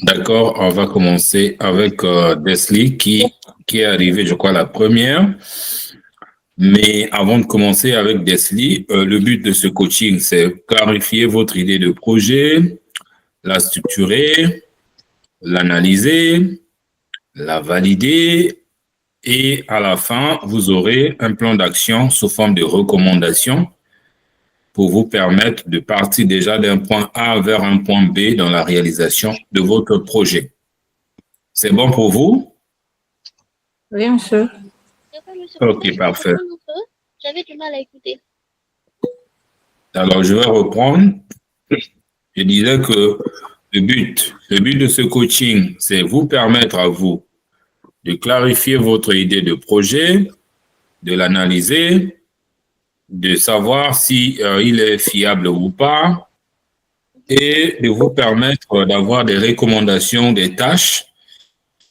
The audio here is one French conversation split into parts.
D'accord, on va commencer avec Desli qui est arrivée, je crois, la première. Mais avant de commencer avec Desli, le but de ce coaching, c'est clarifier votre idée de projet, la structurer, l'analyser, la valider et à la fin, vous aurez un plan d'action sous forme de recommandations pour vous permettre de partir déjà d'un point A vers un point B dans la réalisation de votre projet. C'est bon pour vous? Oui, monsieur. Ok, parfait. J'avais du mal à écouter. Alors, je vais reprendre. Je disais que le but de ce coaching, c'est vous permettre à vous de clarifier votre idée de projet, de l'analyser, de savoir si il est fiable ou pas, et de vous permettre d'avoir des recommandations, des tâches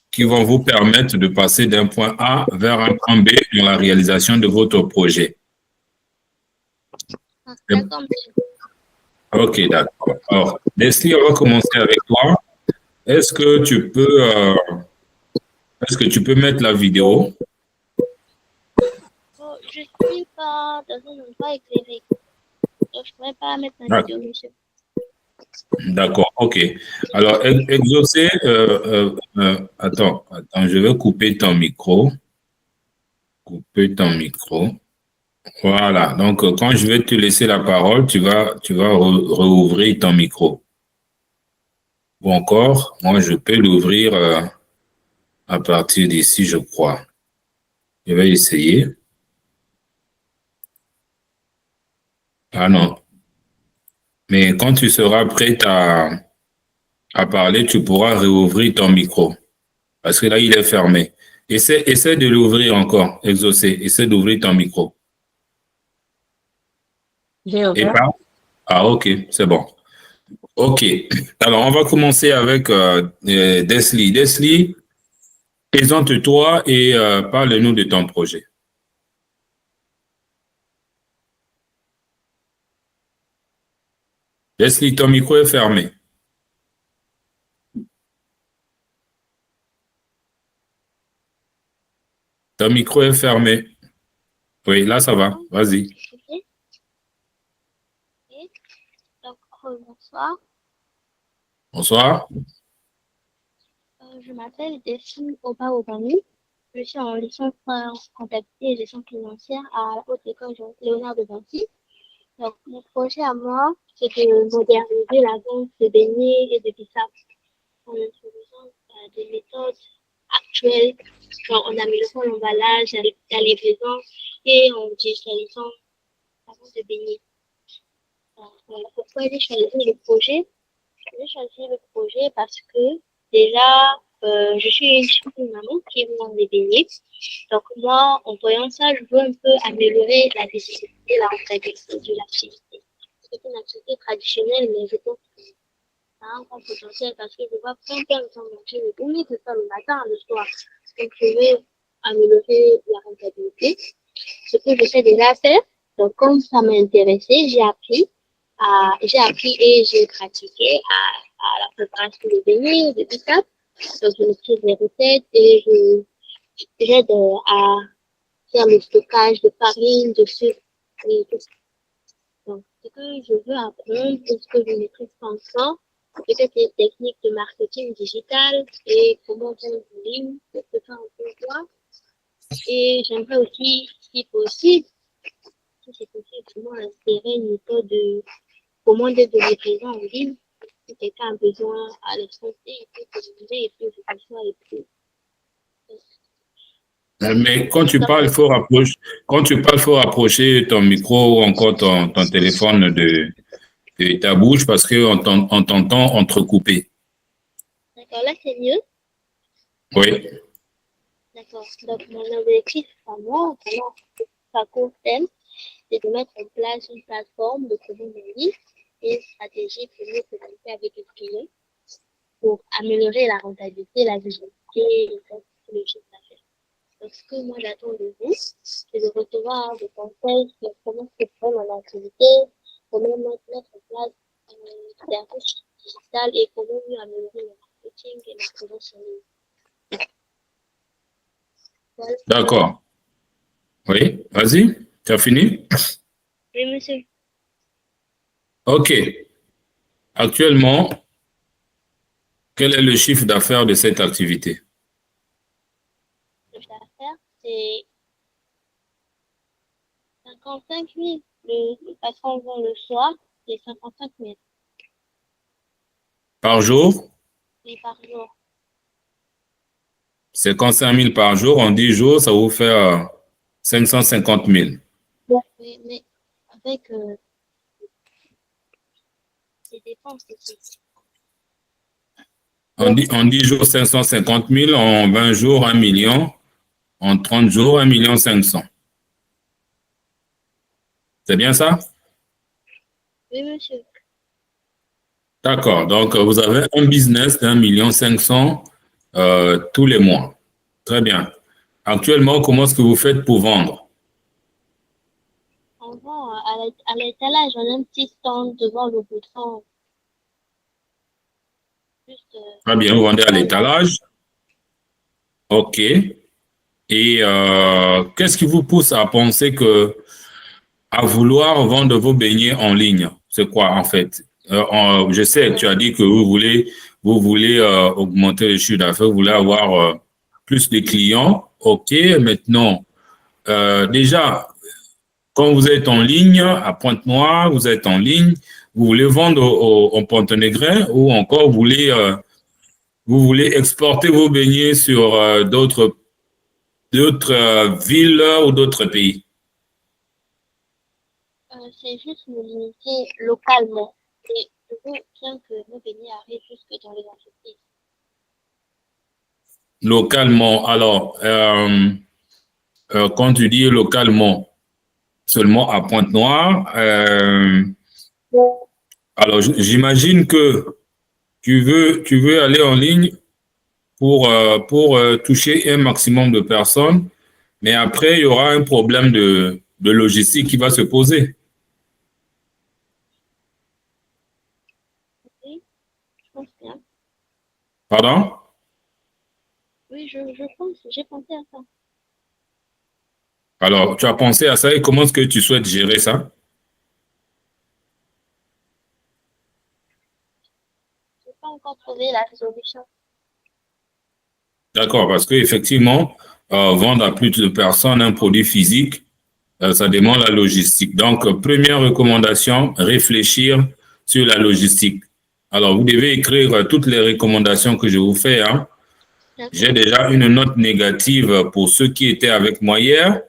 qui vont vous permettre de passer d'un point A vers un point B dans la réalisation de votre projet. D'accord, monsieur. Ok, d'accord. Alors, Leslie, on va commencer avec toi. Est-ce que tu peux, mettre la vidéo? Oh, je ne suis pas dans un endroit éclairé. Donc, je ne pourrais pas mettre ma vidéo, monsieur. D'accord, ok. Alors, exaucer, attends, je vais couper ton micro. Couper ton micro. Voilà, donc quand je vais te laisser la parole, tu vas rouvrir ton micro. Ou encore, moi, je peux l'ouvrir à partir d'ici, je crois. Je vais essayer. Ah non. Mais quand tu seras prêt à parler, tu pourras rouvrir ton micro. Parce que là, il est fermé. Essaie de l'ouvrir encore, exaucer. Essaie d'ouvrir ton micro. J'ai Et ouvert. pas? Ah, ok, c'est bon. Ok. Alors, on va commencer avec Desli. Desli, présente-toi et parle-nous de ton projet. Desli, ton micro est fermé. Ton micro est fermé. Oui, là, ça va. Vas-y. Ok. Donc, bonsoir. Bonsoir. Je m'appelle Delphine Oba-Obani. Je suis en licence en comptabilité et gestion financière à la Haute École Léonard de Vinci. Donc, mon projet à moi, c'est de moderniser la vente de beignets et de bissap en introduisant des méthodes actuelles, genre en améliorant l'emballage, la livraison et en digitalisant la vente de beignets. Donc, pourquoi j'ai choisi le projet? J'ai choisi le projet parce que déjà, je suis une maman qui vend des beignets. Donc moi, en voyant ça, je veux un peu améliorer la visibilité, la rentabilité de l'activité. C'est une activité traditionnelle, mais je pense que ça a un grand potentiel parce que je vois plein de gens manger le beignet, que ce soit le matin, le soir. Donc je veux améliorer la rentabilité. Ce que je sais déjà faire. Donc comme ça m'a intéressé, j'ai appris et j'ai pratiqué à la préparation des beignets, de tout ça. Donc, je maîtrise les recettes et j'aide à faire le stockage de farine, de sucre et tout ça. Donc, ce que je veux apprendre, et ce que je maîtrise pas encore, peut-être les techniques de marketing digital et comment vendre en ligne, ce que ça on peut voir. Et j'aimerais aussi, si c'est possible, vraiment insérer une méthode de commande de livraison en ligne. Si quelqu'un a besoin à l'instant T, il peut commander et puis je reçois et puis. Mais quand tu parles, faut rapprocher ton micro ou encore ton téléphone de ta bouche parce qu'on t'entend entrecoupé. D'accord, là c'est mieux. Oui. D'accord. Donc mon objectif à moi, vraiment, à court terme, c'est de mettre en place une plateforme de commande en ligne et une stratégie pour mieux communiquer avec les clients pour améliorer la rentabilité, la visibilité et le chiffre d'affaires. Donc, ce que moi j'attends de vous, c'est de recevoir des conseils sur comment se faire mon activité, comment mettre en place un service digital et comment mieux améliorer le marketing. coaching et ma présence en ligne. Voilà. D'accord. Oui, vas-y, tu as fini? Oui, monsieur. OK. Actuellement, quel est le chiffre d'affaires de cette activité? Le chiffre d'affaires, c'est 55 000. Le patron vend le soir, c'est 55 000. Par jour? Oui, par jour. 55 000 par jour, en 10 jours, ça vous fait 550 000. Oui, mais avec les dépenses aussi. En 10 jours, 550 000, en 20 jours, 1 million, en 30 jours, 1,5 million. C'est bien ça? Oui, monsieur. D'accord. Donc, vous avez un business d'1,5 million tous les mois. Très bien. Actuellement, comment est-ce que vous faites pour vendre? On vend à l'étalage, on a un petit stand devant le bouton. Juste, Très bien, vous vendez à l'étalage. OK. Et qu'est-ce qui vous pousse à penser à vouloir vendre vos beignets en ligne? C'est quoi, en fait? Je sais, tu as dit que vous voulez augmenter le chiffre d'affaires, vous voulez avoir plus de clients. OK, maintenant, déjà, quand vous êtes en ligne à Pointe-Noire, vous êtes en ligne, vous voulez vendre au Ponténégrin ou encore vous voulez exporter vos beignets sur d'autres villes ou d'autres pays? c'est juste me limiter localement. Et je veux bien que nos beignets arrivent jusque dans les entreprises. Localement, alors, quand tu dis localement, seulement à Pointe-Noire, alors j'imagine que tu veux aller en ligne pour toucher un maximum de personnes, mais après, il y aura un problème de logistique qui va se poser. Oui, je pense bien. Pardon? Oui, je pense, j'ai pensé à ça. Alors, tu as pensé à ça et comment est-ce que tu souhaites gérer ça? Je n'ai pas encore trouvé la solution. D'accord, parce qu'effectivement, vendre à plus de personnes un produit physique, ça demande la logistique. Donc, première recommandation, réfléchir sur la logistique. Alors, vous devez écrire toutes les recommandations que je vous fais, hein. J'ai D'accord. déjà une note négative pour ceux qui étaient avec moi hier.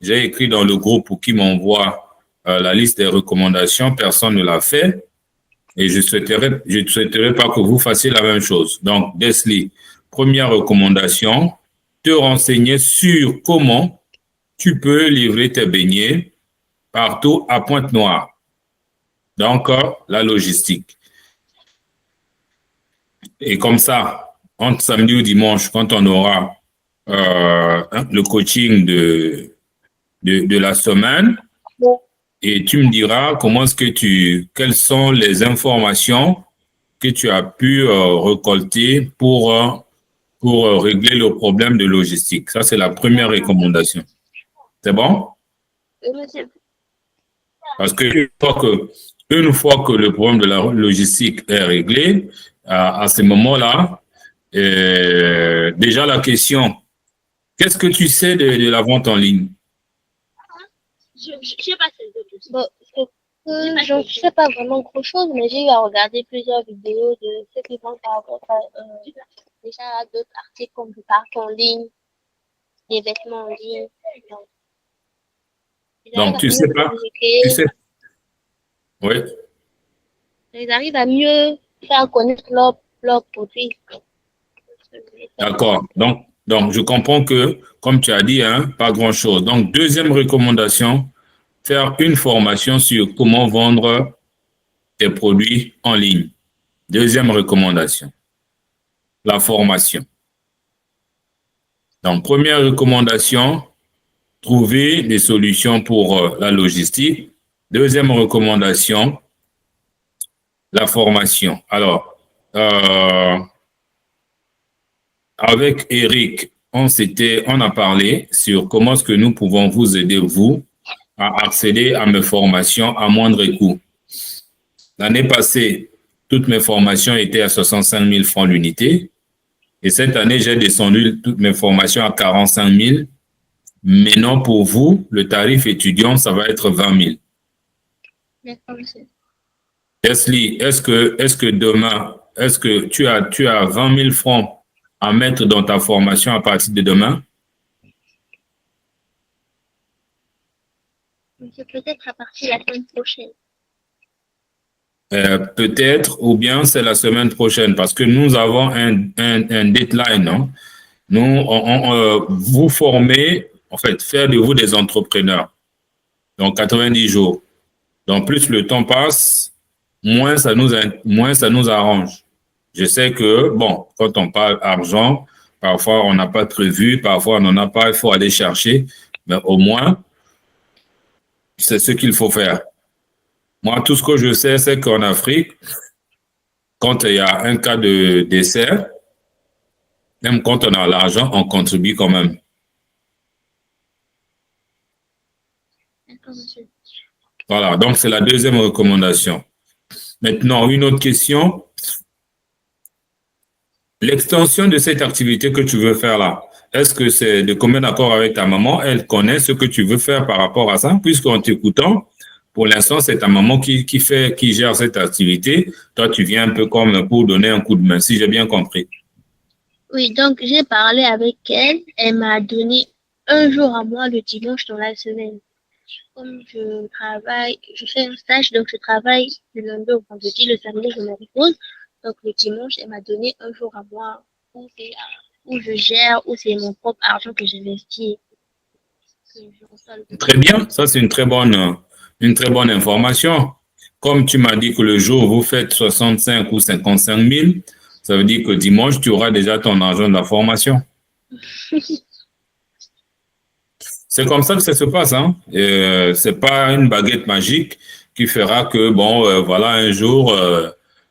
J'ai écrit dans le groupe pour qu'ils m'envoient la liste des recommandations. Personne ne l'a fait. Et je ne souhaiterais pas que vous fassiez la même chose. Donc, Desli, première recommandation, te renseigner sur comment tu peux livrer tes beignets partout à Pointe-Noire. Donc, la logistique. Et comme ça, entre samedi ou dimanche, quand on aura le coaching de la semaine, et tu me diras quelles sont les informations que tu as pu récolter pour régler le problème de logistique. Ça, c'est la première recommandation. C'est bon? Oui, monsieur. Parce une fois que le problème de la logistique est réglé, à ce moment-là, déjà la question, qu'est-ce que tu sais de la vente en ligne? Je sais pas si c'est juste. Bon, je ne sais pas vraiment grand-chose, mais j'ai eu à regarder plusieurs vidéos de ceux qui vendent par rapport à déjà d'autres articles comme du parc en ligne, des vêtements en ligne. Donc, ils arrivent Donc, à tu sais mieux pas, tu communiquer, sais, oui, ils arrivent à mieux faire connaître leur produit. d'accord. Donc, je comprends que, comme tu as dit, hein, pas grand-chose. Donc, deuxième recommandation, faire une formation sur comment vendre tes produits en ligne. Deuxième recommandation, la formation. Donc, première recommandation, trouver des solutions pour la logistique. Deuxième recommandation, la formation. Alors, avec Eric, on a parlé sur comment est-ce que nous pouvons vous aider, vous, à accéder à mes formations à moindre coût. L'année passée, toutes mes formations étaient à 65 000 francs l'unité. Et cette année, j'ai descendu toutes mes formations à 45 000. Maintenant, pour vous, le tarif étudiant, ça va être 20 000. D'accord, monsieur. Leslie, est-ce que demain, est-ce que tu as 20 000 francs à mettre dans ta formation à partir de demain? Monsieur, peut-être à partir de la semaine prochaine. Peut-être, ou bien c'est la semaine prochaine, parce que nous avons un deadline. Non? Nous, vous formez, en fait, faire de vous des entrepreneurs. Donc, 90 jours. Donc, plus le temps passe, moins ça nous arrange. Je sais que, bon, quand on parle argent, parfois on n'a pas prévu, parfois on n'en a pas, il faut aller chercher, mais au moins, c'est ce qu'il faut faire. Moi, tout ce que je sais, c'est qu'en Afrique, quand il y a un cas de décès, même quand on a l'argent, on contribue quand même. D'accord, monsieur. Voilà, donc c'est la deuxième recommandation. Maintenant, une autre question. L'extension de cette activité que tu veux faire là, est-ce que c'est de commun accord avec ta maman? Elle connaît ce que tu veux faire par rapport à ça, puisqu'en t'écoutant, pour l'instant, c'est ta maman qui gère cette activité. Toi, tu viens un peu comme pour donner un coup de main, si j'ai bien compris. Oui, donc j'ai parlé avec elle. Elle m'a donné un jour à moi le dimanche dans la semaine. Comme je travaille, je fais un stage, donc je travaille du lundi au vendredi, le samedi, je me repose. Donc le dimanche, elle m'a donné un jour à moi où je gère, où c'est mon propre argent que j'investis. Que je reçois le Très bien, ça c'est une très bonne information. Comme tu m'as dit que le jour où vous faites 65 ou 55 000, ça veut dire que dimanche, tu auras déjà ton argent de la formation. C'est comme ça que ça se passe, hein. C'est pas une baguette magique qui fera que, bon, voilà, un jour,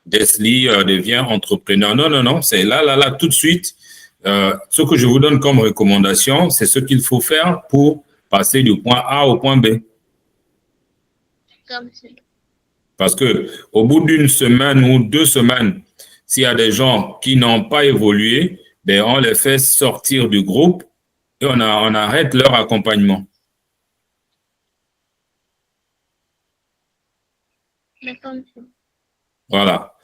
Desli devient entrepreneur. Non, non, non, c'est là, tout de suite. Ce que je vous donne comme recommandation, c'est ce qu'il faut faire pour passer du point A au point B. Comme ça. Parce que au bout d'une semaine ou 2 semaines, s'il y a des gens qui n'ont pas évolué, ben on les fait sortir du groupe et on arrête leur accompagnement. D'accord, monsieur. Voilà.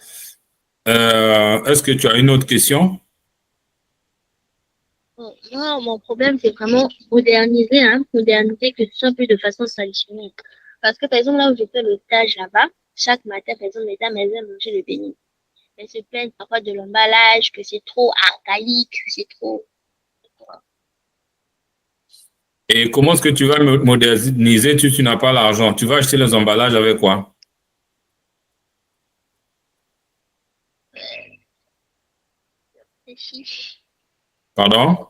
Est-ce que tu as une autre question? Bon, moi, mon problème, c'est vraiment moderniser, moderniser que ce soit plus de façon traditionnelle. Parce que, par exemple, là où je fais le stage là-bas, chaque matin, par exemple, les dames, elles viennent manger le béni. Elles se plaignent parfois de l'emballage, que c'est trop archaïque, que c'est trop. Et comment est-ce que tu vas moderniser si tu n'as pas l'argent? Tu vas acheter les emballages avec quoi? Réfléchis. Pardon?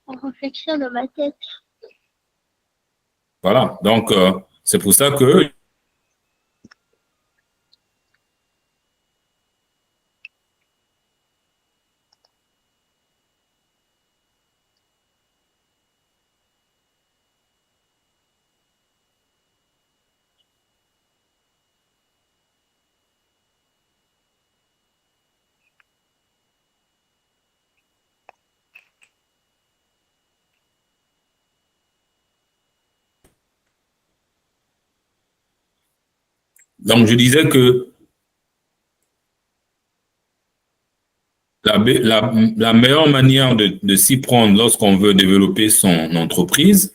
On réflexion dans ma tête. Voilà. Donc, c'est pour ça que je disais que la meilleure manière de s'y prendre lorsqu'on veut développer son entreprise,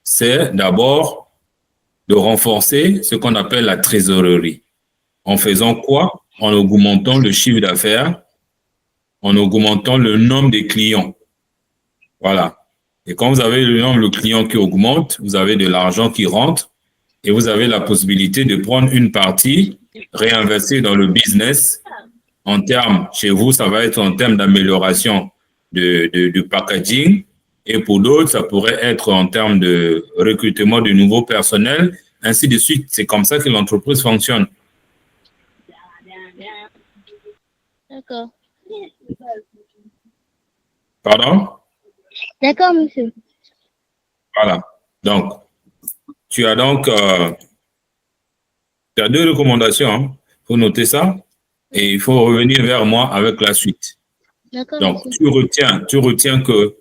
c'est d'abord de renforcer ce qu'on appelle la trésorerie. En faisant quoi? En augmentant le chiffre d'affaires, en augmentant le nombre de clients. Voilà. Et quand vous avez le nombre de clients qui augmente, vous avez de l'argent qui rentre et vous avez la possibilité de prendre une partie, réinvestir dans le business. En termes, chez vous, ça va être en termes d'amélioration de packaging. Et pour d'autres, ça pourrait être en termes de recrutement de nouveaux personnels, ainsi de suite. C'est comme ça que l'entreprise fonctionne. D'accord. Pardon? D'accord, monsieur. Voilà. Donc, tu as donc tu as deux recommandations. Il faut noter ça et il faut revenir vers moi avec la suite. D'accord, Donc, monsieur. tu retiens que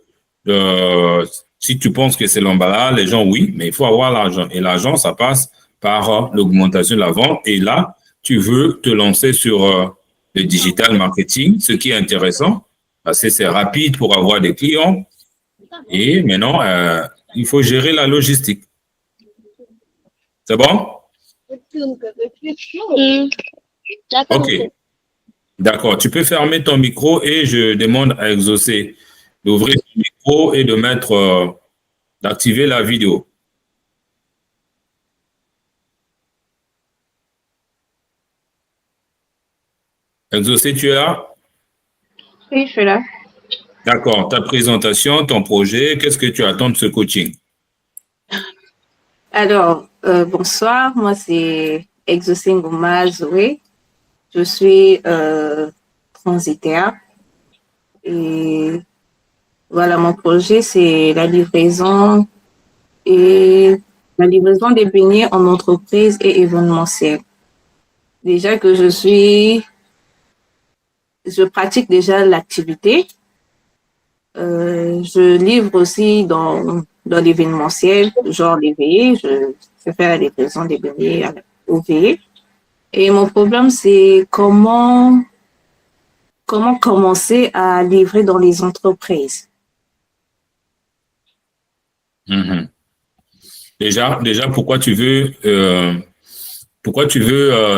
si tu penses que c'est l'emballage, les gens, oui, mais il faut avoir l'argent. Et l'argent, ça passe par l'augmentation de la vente. Et là, tu veux te lancer sur le digital marketing, ce qui est intéressant parce que c'est rapide pour avoir des clients. Et maintenant, il faut gérer la logistique. C'est bon? D'accord, OK. monsieur. D'accord. Tu peux fermer ton micro et je demande à Exaucé d'ouvrir son micro et de mettre, d'activer la vidéo. Exaucé, tu es là? Oui, je suis là. D'accord. Ta présentation, ton projet, qu'est-ce que tu attends de ce coaching? Alors, bonsoir. Moi, c'est Exaucé Ngouma Zoé. Je suis transitaire. Et voilà, mon projet, c'est la livraison des beignets en entreprise et événementiel. Déjà que je pratique déjà l'activité. Je livre aussi dans l'événementiel, genre les veillées. Je fais faire la livraison des beignets aux veillées. Et mon problème, c'est comment commencer à livrer dans les entreprises. Mhm. Déjà, pourquoi tu veux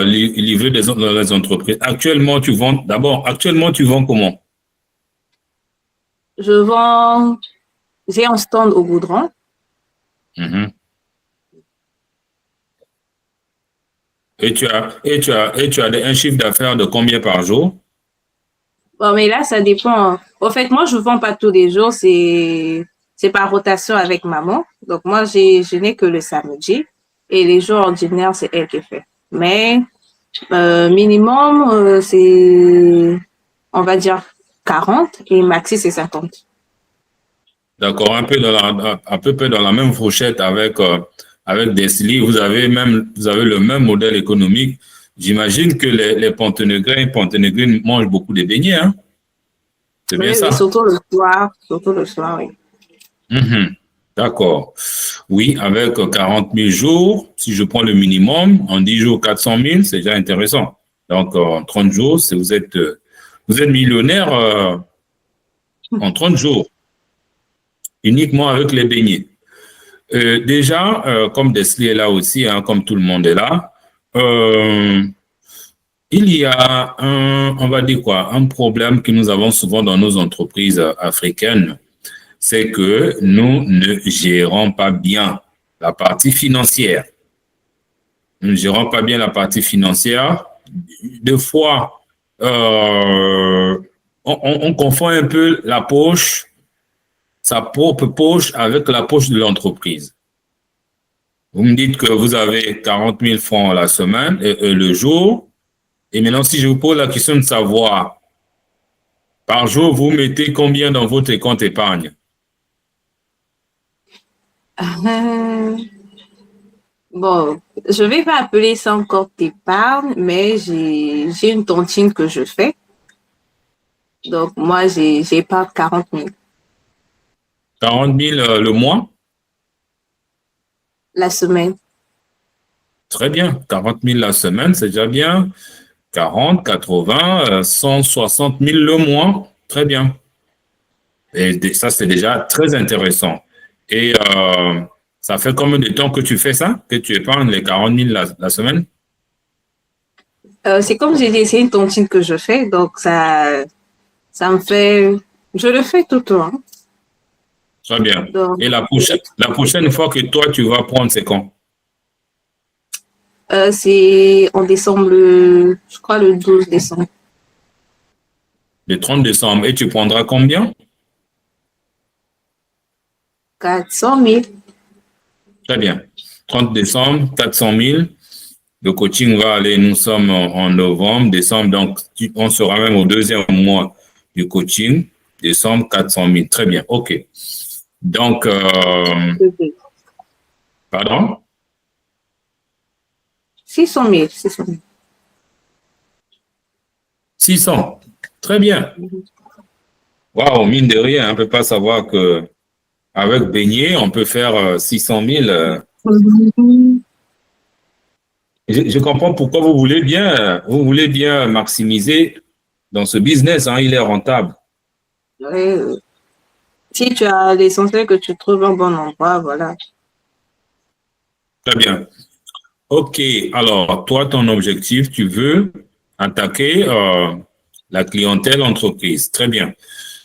livrer dans les entreprises? Actuellement, tu vends comment? Je vends, j'ai un stand au Goudron. Mhm. Et tu as un chiffre d'affaires de combien par jour? Bon, mais là, ça dépend. En fait, moi, je vends pas tous les jours. C'est par rotation avec maman. Donc, moi, je n'ai que le samedi. Et les jours ordinaires, c'est elle qui fait. Mais minimum, c'est, on va dire, 40 et maxi, c'est 50. D'accord, à peu près dans la même fourchette avec Desli. Vous avez le même modèle économique. J'imagine que les Pontenegrins mangent beaucoup de beignets, hein? C'est Oui, bien oui, ça? surtout le soir, oui. Mhm. D'accord. Oui, avec 40 000 jours, si je prends le minimum, en 10 jours, 400 000, c'est déjà intéressant. Donc, en 30 jours, vous êtes millionnaire en 30 jours, uniquement avec les beignets. Déjà, comme Desli est là aussi, hein, comme tout le monde est là, euh, il y a on va dire quoi, un problème que nous avons souvent dans nos entreprises africaines, c'est que nous ne gérons pas bien la partie financière. Nous ne gérons pas bien la partie financière. Des fois, on confond un peu la poche, sa propre poche, avec la poche de l'entreprise. Vous me dites que vous avez 40 000 francs la semaine, le jour. Et maintenant, si je vous pose la question de savoir, par jour, vous mettez combien dans votre compte épargne? Bon, je vais pas appeler ça encore épargne, mais j'ai une tontine que je fais. Donc, moi, j'épargne 40 000 40 000 le mois? la semaine. Très bien. 40 000 la semaine, c'est déjà bien. 40, 80, 160 000 le mois. Très bien. Et ça, c'est déjà très intéressant. Et ça fait combien de temps que tu fais ça, que tu épargnes les 40 000 la semaine? C'est comme j'ai dit, c'est une tontine que je fais. Donc, ça me fait, je le fais tout le temps. Très bien. Donc, Et la prochaine fois que toi, tu vas prendre, c'est quand? c'est en décembre, je crois le 12 décembre. Le 30 décembre. Et tu prendras combien? 400 000. Très bien. 30 décembre, 400 000. Le coaching va aller, nous sommes en novembre, décembre, donc on sera même au deuxième mois du coaching. Décembre, 400 000. Très bien, OK. Donc, pardon? 600 000, 600 000. 600. Très bien. Waouh, mine de rien, on ne peut pas savoir que avec beignet, on peut faire 600 000. Je comprends pourquoi vous voulez bien maximiser dans ce business, hein, il est rentable. Si tu as l'essentiel que tu trouves un bon endroit, voilà. Très bien. OK, alors toi, ton objectif, tu veux attaquer la clientèle entreprise. Très bien.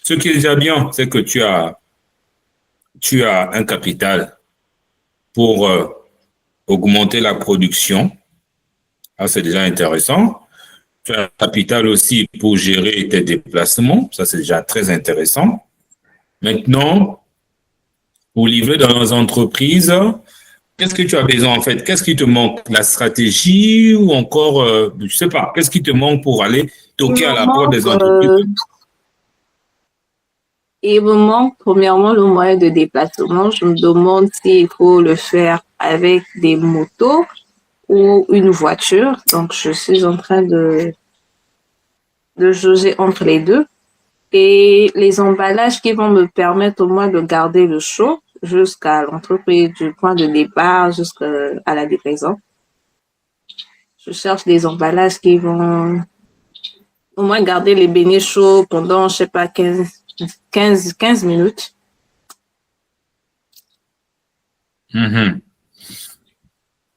Ce qui est déjà bien, c'est que tu as un capital pour augmenter la production. Ah, c'est déjà intéressant. Tu as un capital aussi pour gérer tes déplacements. Ça, c'est déjà très intéressant. Maintenant, pour livrer dans les entreprises, qu'est-ce que tu as besoin en fait? Qu'est-ce qui te manque? La stratégie ou encore, je ne sais pas, qu'est-ce qui te manque pour aller toquer à la porte des entreprises? Il me manque premièrement le moyen de déplacement. Je me demande s'il faut le faire avec des motos ou une voiture. Donc, je suis en train de jauger entre les deux. Et les emballages qui vont me permettre au moins de garder le chaud jusqu'à l'entreprise, du point de départ jusqu'à la livraison. Je cherche des emballages qui vont au moins garder les beignets chauds pendant, je sais pas, 15 minutes.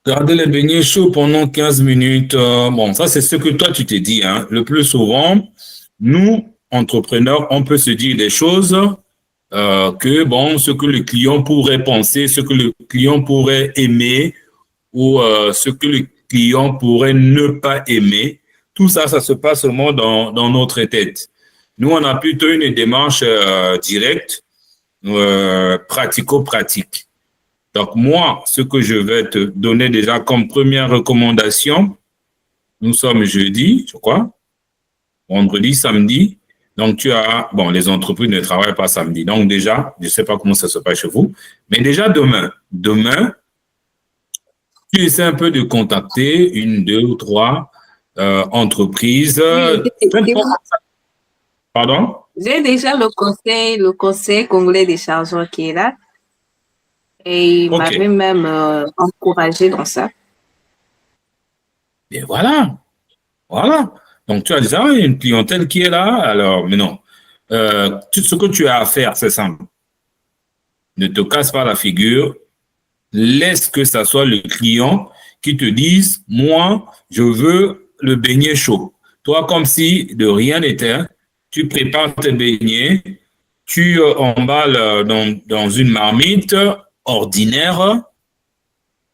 Garder les beignets chauds pendant 15 minutes. Bon, ça, c'est ce que toi, tu t'es dit, hein. Le plus souvent, nous, entrepreneurs, on peut se dire des choses que, bon, ce que le client pourrait penser, ce que le client pourrait aimer ou ce que le client pourrait ne pas aimer. Tout ça, ça se passe seulement dans notre tête. Nous, on a plutôt une démarche directe, pratico-pratique. Donc, moi, ce que je vais te donner déjà comme première recommandation, nous sommes jeudi, je crois, vendredi, samedi. Donc, bon, les entreprises ne travaillent pas samedi. Donc, déjà, je ne sais pas comment ça se passe chez vous, mais déjà demain, tu essaies un peu de contacter une, deux ou trois entreprises. Pardon? J'ai déjà le conseil congolais des chargeurs qui est là. Et il m'avait même encouragé dans ça. Et voilà. Voilà. Donc, tu as déjà une clientèle qui est là. Alors, mais non. Tout ce que tu as à faire, c'est simple. Ne te casse pas la figure. Laisse que ça soit le client qui te dise, moi, je veux le beignet chaud. Toi, comme si de rien n'était, tu prépares tes beignets, tu emballes dans une marmite ordinaire,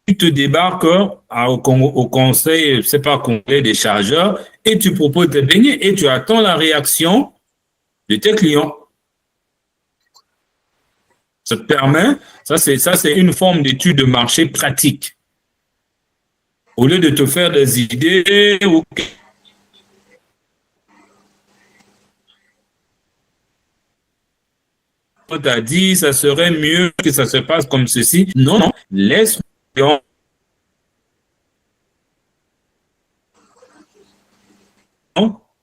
tu te débarques au conseil, je ne sais pas, congolais des chargeurs, et tu proposes tes beignets et tu attends la réaction de tes clients. Ça te permet, ça c'est une forme d'étude de marché pratique. Au lieu de te faire des idées ou on t'a dit ça serait mieux que ça se passe comme ceci. Non, non, laisse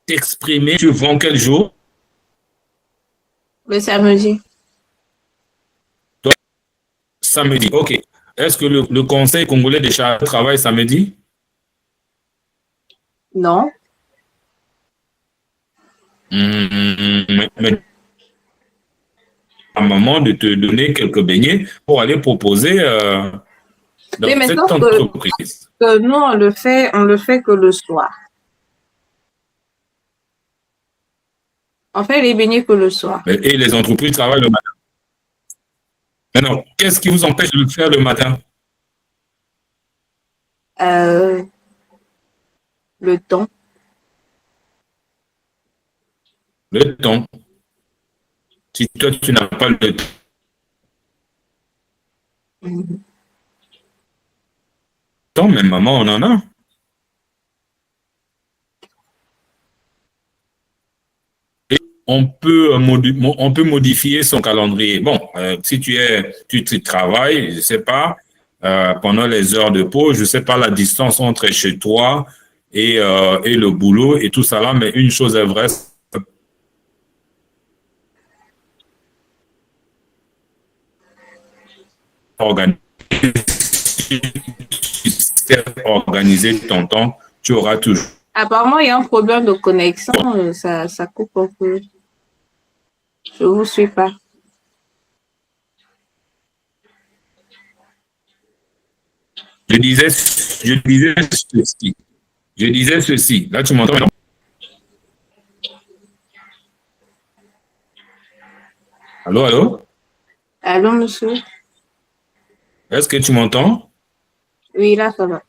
t'exprimer. Tu vends quel jour? Le samedi. Samedi, ok. Est-ce que le Conseil congolais des chargeurs travaille samedi? Non. Mais à un moment de te donner quelques beignets pour aller proposer dans cette entreprise. Que nous, on le fait que le soir. On fait les beignets que le soir. Et les entreprises travaillent le matin. Maintenant, qu'est-ce qui vous empêche de le faire le matin? Le temps. Le temps. Si toi, tu n'as pas le temps, même maman, on en a. on peut modifier son calendrier. Bon, si tu travailles, je sais pas, pendant les heures de pause, je sais pas la distance entre chez toi et le boulot et tout ça là, mais une chose est vraie, organiser, organiser ton temps, tu auras toujours. Apparemment, il y a un problème de connexion. Ça coupe un peu. Je ne vous suis pas. Je disais ceci. Je disais ceci. Là, tu m'entends maintenant? Allô, allô? Allô, monsieur? Est-ce que tu m'entends? Oui, là, ça va.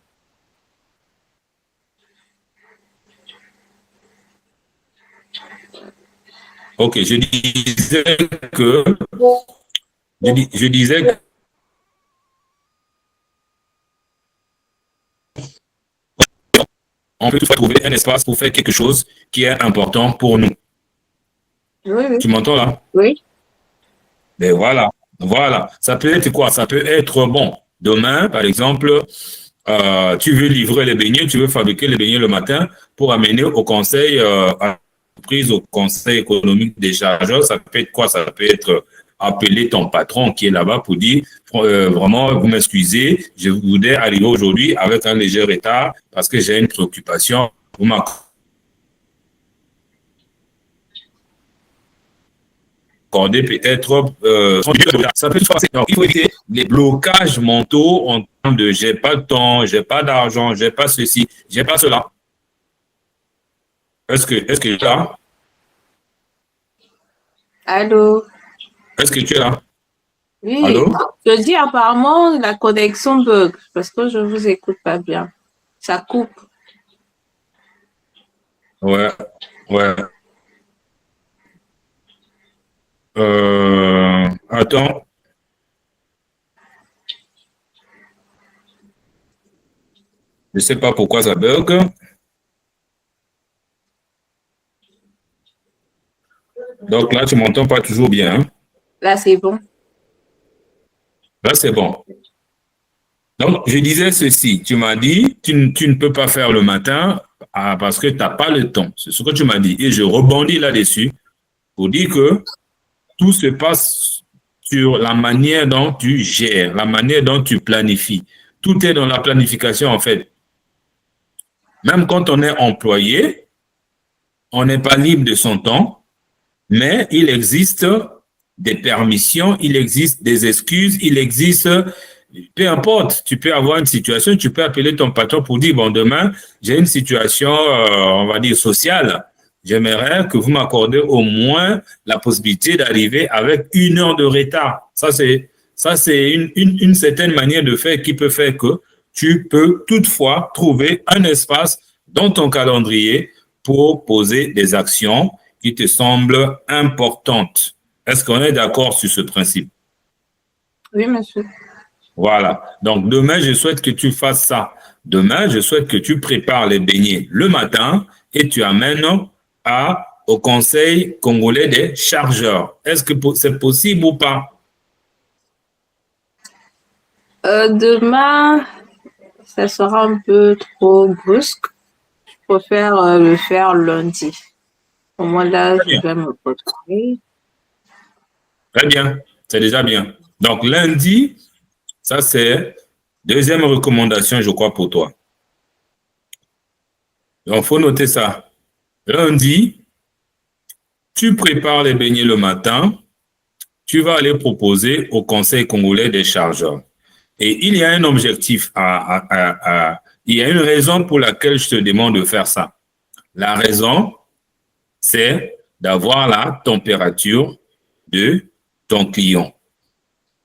Ok, je disais que je disais que on peut toutefois trouver un espace pour faire quelque chose qui est important pour nous. Oui, oui. Tu m'entends là? Oui. Ben voilà, voilà. Ça peut être quoi? Ça peut être bon. Demain, par exemple, tu veux livrer les beignets, tu veux fabriquer les beignets le matin pour amener au conseil, à prise au conseil économique des chargeurs. Ça peut être quoi? Ça peut être appeler ton patron qui est là-bas pour dire vraiment, vous m'excusez, je voudrais arriver aujourd'hui avec un léger retard parce que j'ai une préoccupation. Vous m'accordez peut-être ça peut se passer. Donc, il faut éviter les blocages mentaux en termes de j'ai pas de temps, j'ai pas d'argent, j'ai pas ceci, j'ai pas cela. Est-ce que tu es là? Allô? Est-ce que tu es là? Oui. Allô? Je dis apparemment la connexion bug parce que je ne vous écoute pas bien. Ça coupe. Ouais, ouais. Attends. Je sais pas pourquoi ça bug. Donc là, tu m'entends pas toujours bien, hein? Là, c'est bon. Là, c'est bon. Donc, je disais ceci. Tu m'as dit, tu ne peux pas faire le matin parce que tu n'as pas le temps. C'est ce que tu m'as dit. Et je rebondis là-dessus pour dire que tout se passe sur la manière dont tu gères, la manière dont tu planifies. Tout est dans la planification, en fait. Même quand on est employé, on n'est pas libre de son temps, mais il existe des permissions, il existe des excuses, il existe, peu importe, tu peux avoir une situation, tu peux appeler ton patron pour dire, bon, demain, j'ai une situation, on va dire, sociale. J'aimerais que vous m'accordez au moins la possibilité d'arriver avec 1 heure de retard. Ça, c'est une certaine manière de faire qui peut faire que tu peux toutefois trouver un espace dans ton calendrier pour poser des actions qui te semblent importantes. Est-ce qu'on est d'accord sur ce principe? Oui, monsieur. Voilà. Donc, demain, je souhaite que tu fasses ça. Demain, je souhaite que tu prépares les beignets le matin et tu amènes au Conseil congolais des chargeurs. Est-ce que c'est possible ou pas? Demain, ça sera un peu trop brusque. Je préfère le faire lundi. Au moins là, je vais me préparer. Très bien. C'est déjà bien. Donc, lundi, ça c'est deuxième recommandation, je crois, pour toi. Donc, il faut noter ça. Lundi, tu prépares les beignets le matin, tu vas aller proposer au Conseil congolais des chargeurs. Et il y a un objectif, il y a une raison pour laquelle je te demande de faire ça. La raison, c'est d'avoir la température de ton client.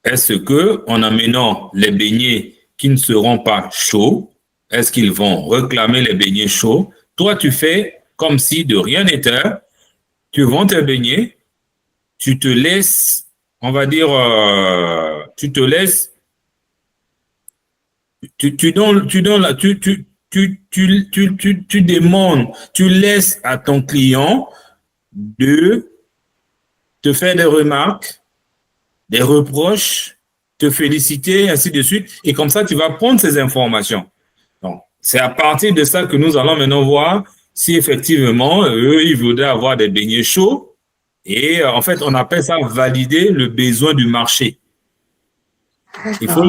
Est-ce que, en amenant les beignets qui ne seront pas chauds, est-ce qu'ils vont réclamer les beignets chauds? Toi, tu fais comme si de rien n'était. Tu vends tes beignets, tu te laisses, on va dire, tu te laisses, tu donnes la, tu demandes, tu laisses à ton client de te faire des remarques, des reproches, te féliciter, ainsi de suite. Et comme ça, tu vas prendre ces informations. Donc, c'est à partir de ça que nous allons maintenant voir si effectivement, eux, ils voudraient avoir des beignets chauds. Et en fait, on appelle ça valider le besoin du marché. Il faut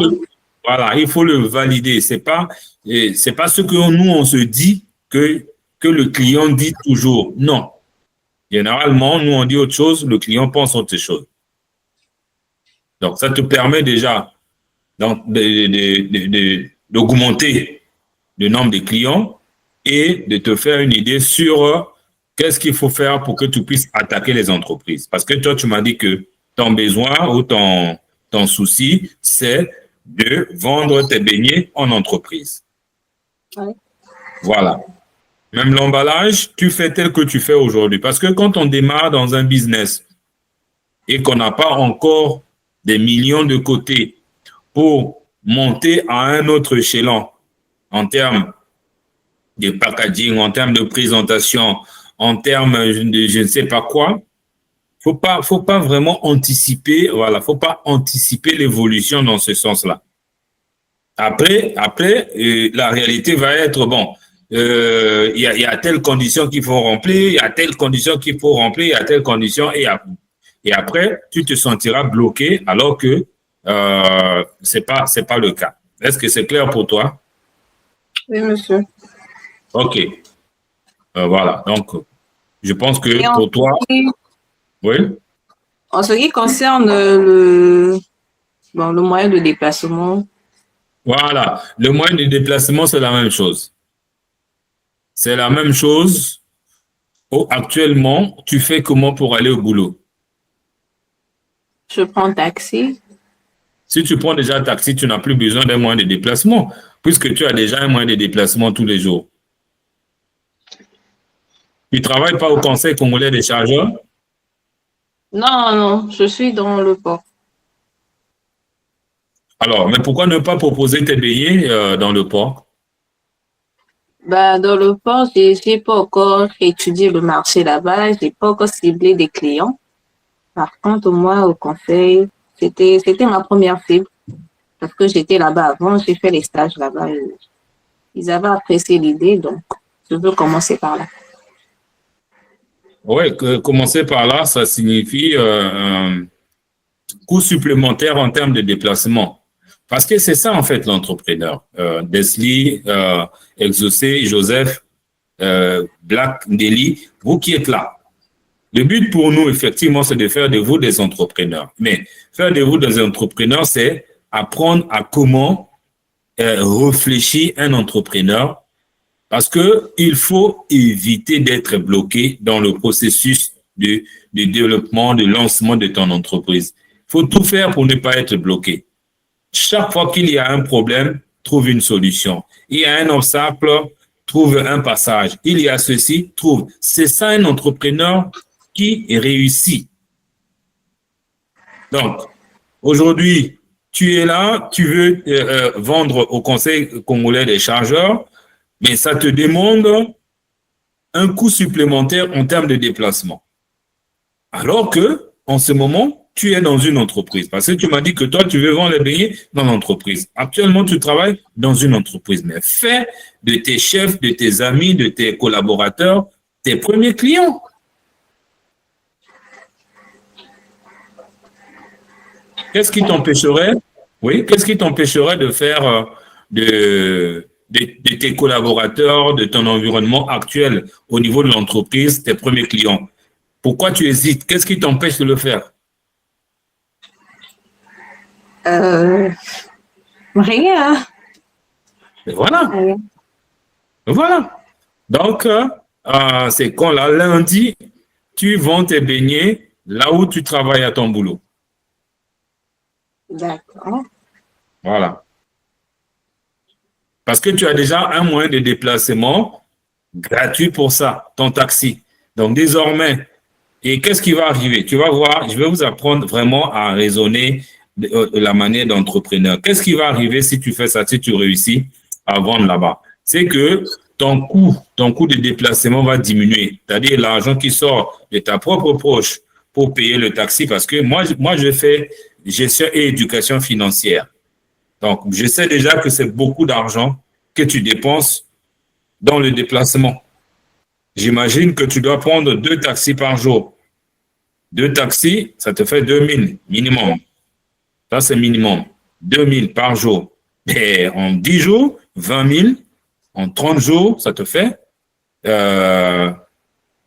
voilà, il faut le valider. C'est pas ce que nous, on se dit que le client dit toujours. Non. Généralement, nous, on dit autre chose, le client pense autre chose. Donc, ça te permet déjà d'augmenter le nombre de clients et de te faire une idée sur qu'est-ce qu'il faut faire pour que tu puisses attaquer les entreprises. Parce que toi, tu m'as dit que ton besoin ou ton souci, c'est de vendre tes beignets en entreprise. Ouais. Voilà. Même l'emballage, tu fais tel que tu fais aujourd'hui. Parce que quand on démarre dans un business et qu'on n'a pas encore des millions de côté pour monter à un autre échelon en termes de packaging, en termes de présentation, en termes de je ne sais pas quoi, faut pas vraiment anticiper, voilà, faut pas anticiper l'évolution dans ce sens-là. Après, la réalité va être, bon, il y a telle condition qu'il faut remplir, il y a telle condition qu'il faut remplir, il y a telle condition, et après, tu te sentiras bloqué alors que c'est pas le cas. Est-ce que c'est clair pour toi? Oui, monsieur. OK. Voilà. Donc, je pense que Et pour toi, oui. En ce qui concerne le moyen de déplacement, Voilà. Le moyen de déplacement, c'est la même chose. C'est la même chose. Actuellement, tu fais comment pour aller au boulot? je prends taxi. Si tu prends déjà un taxi, tu n'as plus besoin d'un moyen de déplacement, puisque tu as déjà un moyen de déplacement tous les jours. Tu ne travailles pas au Conseil congolais des chargeurs? Non, je suis dans le port. Alors, mais pourquoi ne pas proposer tes beignets dans le port? Dans le port, j'ai pas encore étudié le marché là-bas, j'ai pas encore ciblé des clients. Par contre, moi, au conseil, c'était ma première cible parce que j'étais là-bas avant, j'ai fait les stages là-bas. Ils avaient apprécié l'idée, donc je veux commencer par là. Oui, commencer par là, ça signifie un coût supplémentaire en termes de déplacement. Parce que c'est ça, en fait, l'entrepreneur. Desli, Exaucé, Joseph, Black, Deli, vous qui êtes là. Le but pour nous, effectivement, c'est de faire de vous des entrepreneurs. Mais faire de vous des entrepreneurs, c'est apprendre à comment réfléchir un entrepreneur, parce qu'il faut éviter d'être bloqué dans le processus de développement, de lancement de ton entreprise. Il faut tout faire pour ne pas être bloqué. Chaque fois qu'il y a un problème, trouve une solution. Il y a un obstacle, trouve un passage. Il y a ceci, trouve. C'est ça un entrepreneur qui réussit. Donc, aujourd'hui, tu es là, tu veux vendre au Conseil congolais des chargeurs, mais ça te demande un coût supplémentaire en termes de déplacement. Alors que, en ce moment, tu es dans une entreprise. Parce que tu m'as dit que toi, tu veux vendre les beignets dans l'entreprise. Actuellement, tu travailles dans une entreprise. Mais fais de tes chefs, de tes amis, de tes collaborateurs, tes premiers clients. Qu'est-ce qui t'empêcherait, oui, qu'est-ce qui t'empêcherait de faire de tes collaborateurs, de ton environnement actuel au niveau de l'entreprise, tes premiers clients? Pourquoi tu hésites? Qu'est-ce qui t'empêche de le faire? Rien. Et voilà. Rien. Voilà. Donc, c'est quand là, lundi, tu vends tes beignets là où tu travailles à ton boulot. D'accord. Voilà. Parce que tu as déjà un moyen de déplacement gratuit pour ça, ton taxi. Donc, désormais, et qu'est-ce qui va arriver? Tu vas voir, je vais vous apprendre vraiment à raisonner de la manière d'entrepreneur. Qu'est-ce qui va arriver si tu fais ça, si tu réussis à vendre là-bas? C'est que ton coût de déplacement va diminuer. C'est-à-dire l'argent qui sort de ta propre poche pour payer le taxi parce que moi, je fais gestion et éducation financière. Donc, je sais déjà que c'est beaucoup d'argent que tu dépenses dans le déplacement. J'imagine que tu dois prendre 2 taxis par jour. 2 taxis, ça te fait 2000 minimum. Ça, c'est minimum. 2000 par jour. Et en 10 jours, 20 000. En 30 jours, ça te fait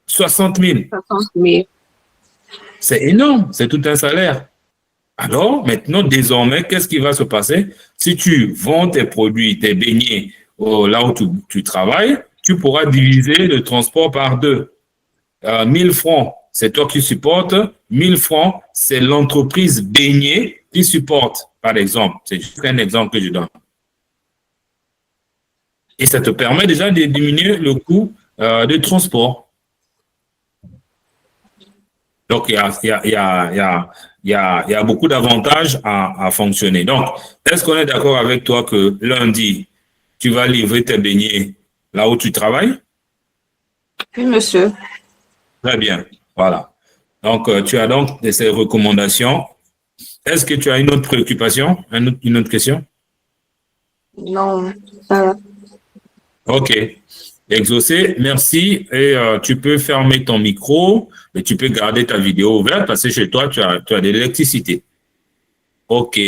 60 000. 60 000. C'est énorme. C'est tout un salaire. Alors, maintenant, désormais, qu'est-ce qui va se passer? Si tu vends tes produits, tes beignets, là où tu travailles, tu pourras diviser le transport par 2. 1000 francs, c'est toi qui supportes. 1000 francs, c'est l'entreprise baignée qui supporte, par exemple. C'est juste un exemple que je donne. Et ça te permet déjà de diminuer le coût de transport. Donc, il y a beaucoup d'avantages à fonctionner. Donc, est-ce qu'on est d'accord avec toi que lundi, tu vas livrer tes beignets là où tu travailles? Oui, monsieur. Très bien. Voilà. Donc, tu as donc ces recommandations. Est-ce que tu as une autre préoccupation, une autre question? Non, ça va. OK. Exaucé, merci. Et tu peux fermer ton micro, mais tu peux garder ta vidéo ouverte parce que chez toi, tu as de l'électricité. OK.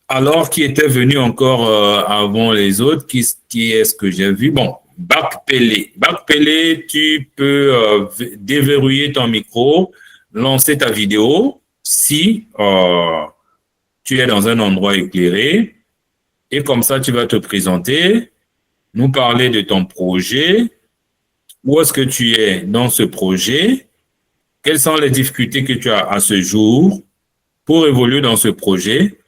Alors, qui était venu encore avant les autres? Qui est-ce que j'ai vu? Bon, Bac Pelé. Bac Pelé, tu peux déverrouiller ton micro, lancer ta vidéo si tu es dans un endroit éclairé. Et comme ça, tu vas te présenter, nous parler de ton projet. Où est-ce que tu es dans ce projet? Quelles sont les difficultés que tu as à ce jour pour évoluer dans ce projet?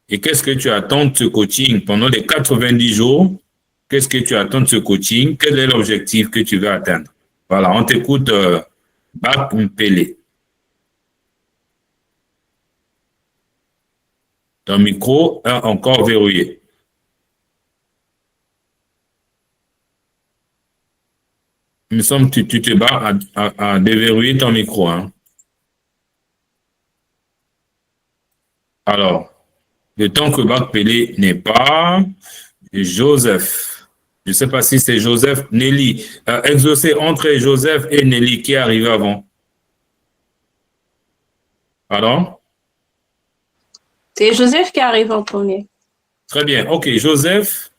Et qu'est-ce que tu attends de ce coaching pendant les 90 jours? Qu'est-ce que tu attends de ce coaching? Quel est l'objectif que tu veux atteindre? Voilà, on t'écoute, Bac Pelé. Ton micro est encore verrouillé. Il me semble que tu te bats à déverrouiller ton micro. Hein. Alors, le temps que Bac Pelé n'est pas, Joseph. Je ne sais pas si c'est Joseph, Nelly. Exaucé entre Joseph et Nelly, qui est arrivé avant? Pardon? C'est Joseph qui arrive en premier. Très bien. OK, Joseph,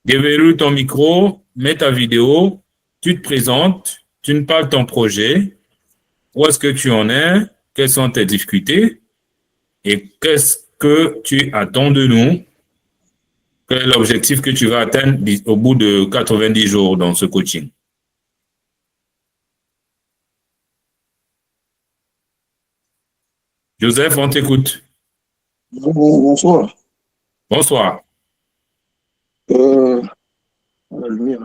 déverrouille ton micro, mets ta vidéo, tu te présentes, tu nous parles de ton projet, où est-ce que tu en es, quelles sont tes difficultés et qu'est-ce que tu attends de nous, quel est l'objectif que tu vas atteindre au bout de 90 jours dans ce coaching. Joseph, on t'écoute. Bonsoir. Bonsoir. La lumière.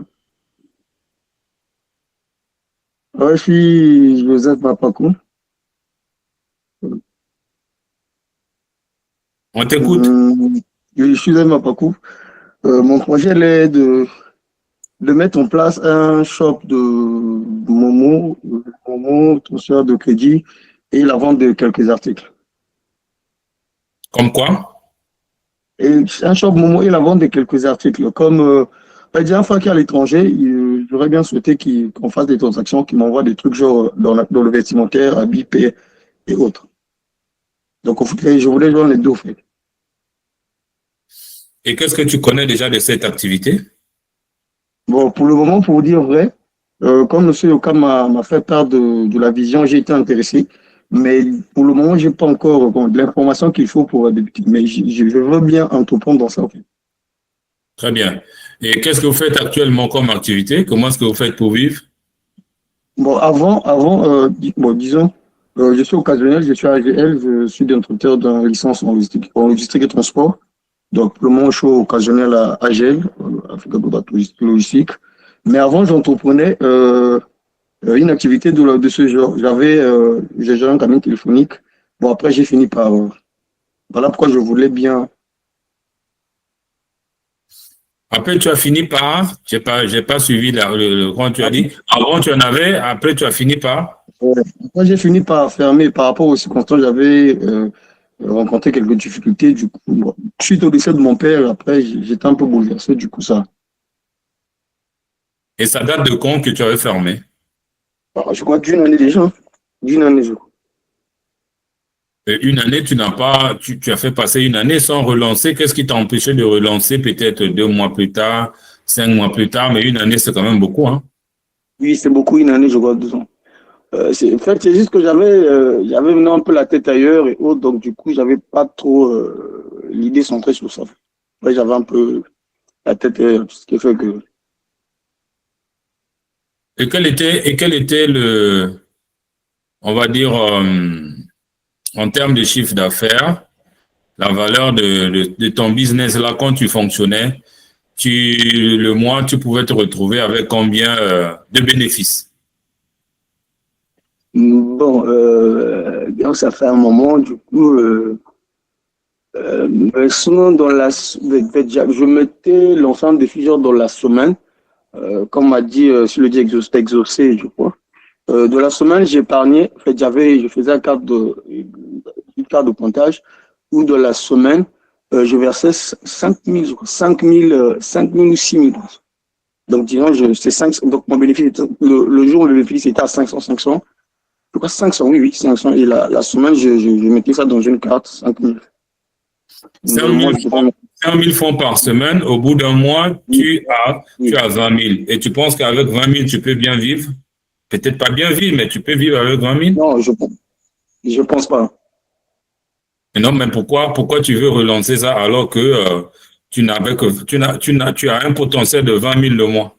Je suis Joseph Mapakou. On t'écoute. Je suis Joseph Mapakou. Mon projet est de mettre en place un shop de Momo, transfert de crédit et la vente de quelques articles. Comme quoi? Et un shop Momo et la vente de quelques articles. Comme la dernière fois qu'il est à l'étranger, j'aurais bien souhaité qu'on fasse des transactions, qu'il m'envoie des trucs genre dans le vestimentaire, habits, et autres. Donc, je voulais jouer les deux, en fait. Et qu'est-ce que tu connais déjà de cette activité? Bon, pour le moment, pour vous dire vrai, comme M. Yoka m'a fait part de la vision, j'ai été intéressé. Mais pour le moment, je n'ai pas encore de l'information qu'il faut pour débuter. Mais je veux bien entreprendre dans ça, en fait. Très bien. Et qu'est-ce que vous faites actuellement comme activité? Comment est-ce que vous faites pour vivre? Bon, disons, je suis occasionnel, je suis AGL, je suis d'instructeur d'une licence en logistique et transport. Donc, pour le moment, je suis occasionnel à AGL, Africa Global Logistique. Mais avant, j'entreprenais une activité de ce genre. J'ai géré un camion téléphonique. Bon, après, j'ai fini par... voilà pourquoi je voulais bien... Après, tu as fini par... J'ai pas suivi quand tu as dit. Avant, tu en avais, après, tu as fini par... Moi, j'ai fini par fermer par rapport aux circonstances. J'avais rencontré quelques difficultés. Du coup, bon, suite au décès de mon père, après, j'étais un peu bouleversé. Du coup, ça. Et ça date de quand que tu avais fermé? Je crois d'une année déjà. D'une année, je crois. Et une année, tu as fait passer une année sans relancer. Qu'est-ce qui t'a empêché de relancer peut-être 2 mois plus tard, 5 mois plus tard, mais une année, c'est quand même beaucoup, hein? Oui, c'est beaucoup une année, je crois, 2 ans. En fait, c'est juste que j'avais maintenant un peu la tête ailleurs et autres, donc du coup, j'avais pas trop l'idée centrée sur ça. Ouais, j'avais un peu la tête ailleurs, ce qui fait que Et quel était on va dire, en termes de chiffre d'affaires, la valeur de ton business là quand tu fonctionnais, le mois, tu pouvais te retrouver avec combien de bénéfices? bon, donc ça fait un moment, du coup, souvent je mettais l'ensemble des figures dans la semaine, comme on m'a dit, sur le dit exaucé, je crois. De la semaine, j'épargnais, en fait, je faisais une carte de comptage où de la semaine, je versais 5 000, 5 000 ou 6 000. Donc, disons, c'est 5, donc mon bénéfice, le jour où le bénéfice était à 500. Je crois 500, oui, oui, 500. Et la semaine, je mettais ça dans une carte, 5 000. 5 Moi, 000 francs, 5 000 francs par semaine, au bout d'un mois, tu as 20 000. Et tu penses qu'avec 20 000, tu peux bien vivre? Peut-être pas bien vivre, mais tu peux vivre avec 20 000? non, je pense pas. Et non, mais pourquoi tu veux relancer ça alors que tu as un potentiel de 20 000 le mois?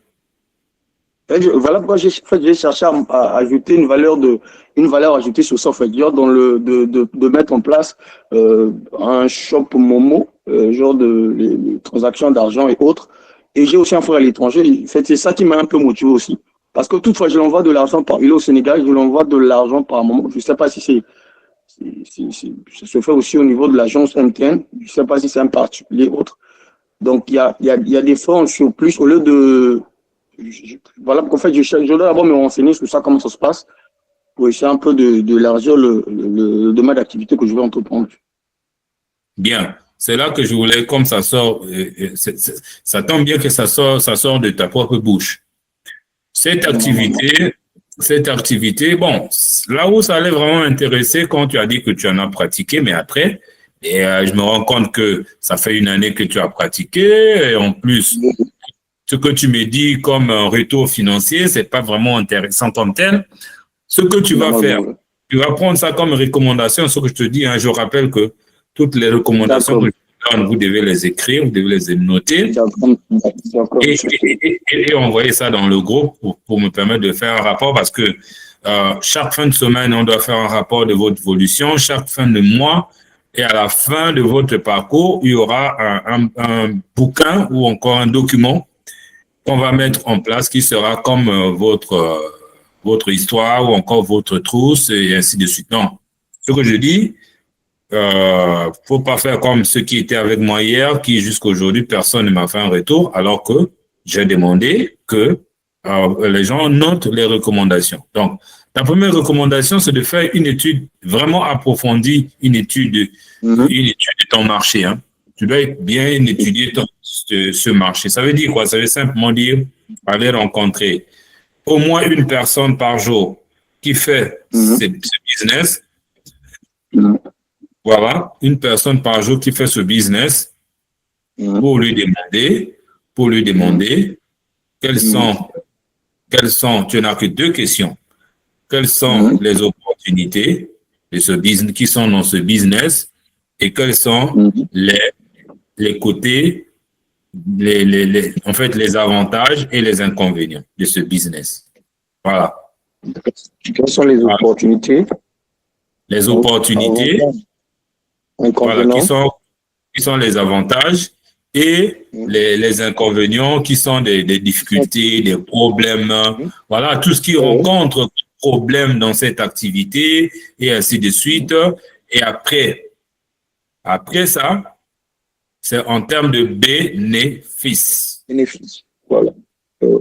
Voilà pourquoi j'ai cherché à ajouter une valeur ajoutée sur ça, en fait, genre de mettre en place un shop Momo, genre les transactions d'argent et autres. Et j'ai aussi un frère à l'étranger. En fait, c'est ça qui m'a un peu motivé aussi. Parce que toutefois, je l'envoie de l'argent il est au Sénégal, je l'envoie de l'argent par moment. Je ne sais pas si ça se fait aussi au niveau de l'agence MTN. Je ne sais pas si c'est un particulier ou autre. Donc, il y a des fonds sur plus au lieu de voilà, en fait, je dois d'abord me renseigner sur ça, comment ça se passe, pour essayer un peu d'élargir le domaine d'activité que je vais entreprendre. Bien. C'est là que je voulais, comme ça sort, ça tombe bien que ça sort de ta propre bouche. Cette activité, bon, là où ça allait vraiment m'intéresser quand tu as dit que tu en as pratiqué, mais après, je me rends compte que ça fait une année que tu as pratiqué, et en plus, ce que tu me dis comme un retour financier, c'est pas vraiment intéressant comme tel. Ce que tu vas faire, tu vas prendre ça comme recommandation, ce que je te dis, hein, je rappelle que toutes les recommandations que je te donne, vous devez les écrire, vous devez les noter et envoyer ça dans le groupe pour me permettre de faire un rapport parce que chaque fin de semaine, on doit faire un rapport de votre évolution, chaque fin de mois et à la fin de votre parcours, il y aura un bouquin ou encore un document qu'on va mettre en place qui sera comme votre histoire ou encore votre trousse et ainsi de suite. Non, ce que je dis, faut pas faire comme ceux qui étaient avec moi hier, qui jusqu'à aujourd'hui, personne ne m'a fait un retour, alors que j'ai demandé que les gens notent les recommandations. Donc, ta première recommandation, c'est de faire une étude vraiment approfondie, une étude de ton marché. Hein. Tu dois bien étudier ce marché. Ça veut dire quoi? Ça veut simplement dire aller rencontrer au moins une personne par jour qui fait ce business. Voilà, une personne par jour qui fait ce business pour lui demander quelles sont, tu n'as que 2 questions. Quelles sont les opportunités de ce business, qui sont dans ce business et quels sont les côtés, en fait, les avantages et les inconvénients de ce business. Voilà. Quelles sont les opportunités? Les opportunités, voilà, qui sont les avantages et les inconvénients qui sont des difficultés, des problèmes. Voilà, tout ce qui rencontre problème dans cette activité et ainsi de suite. Et après ça, c'est en termes de bénéfices. Voilà. En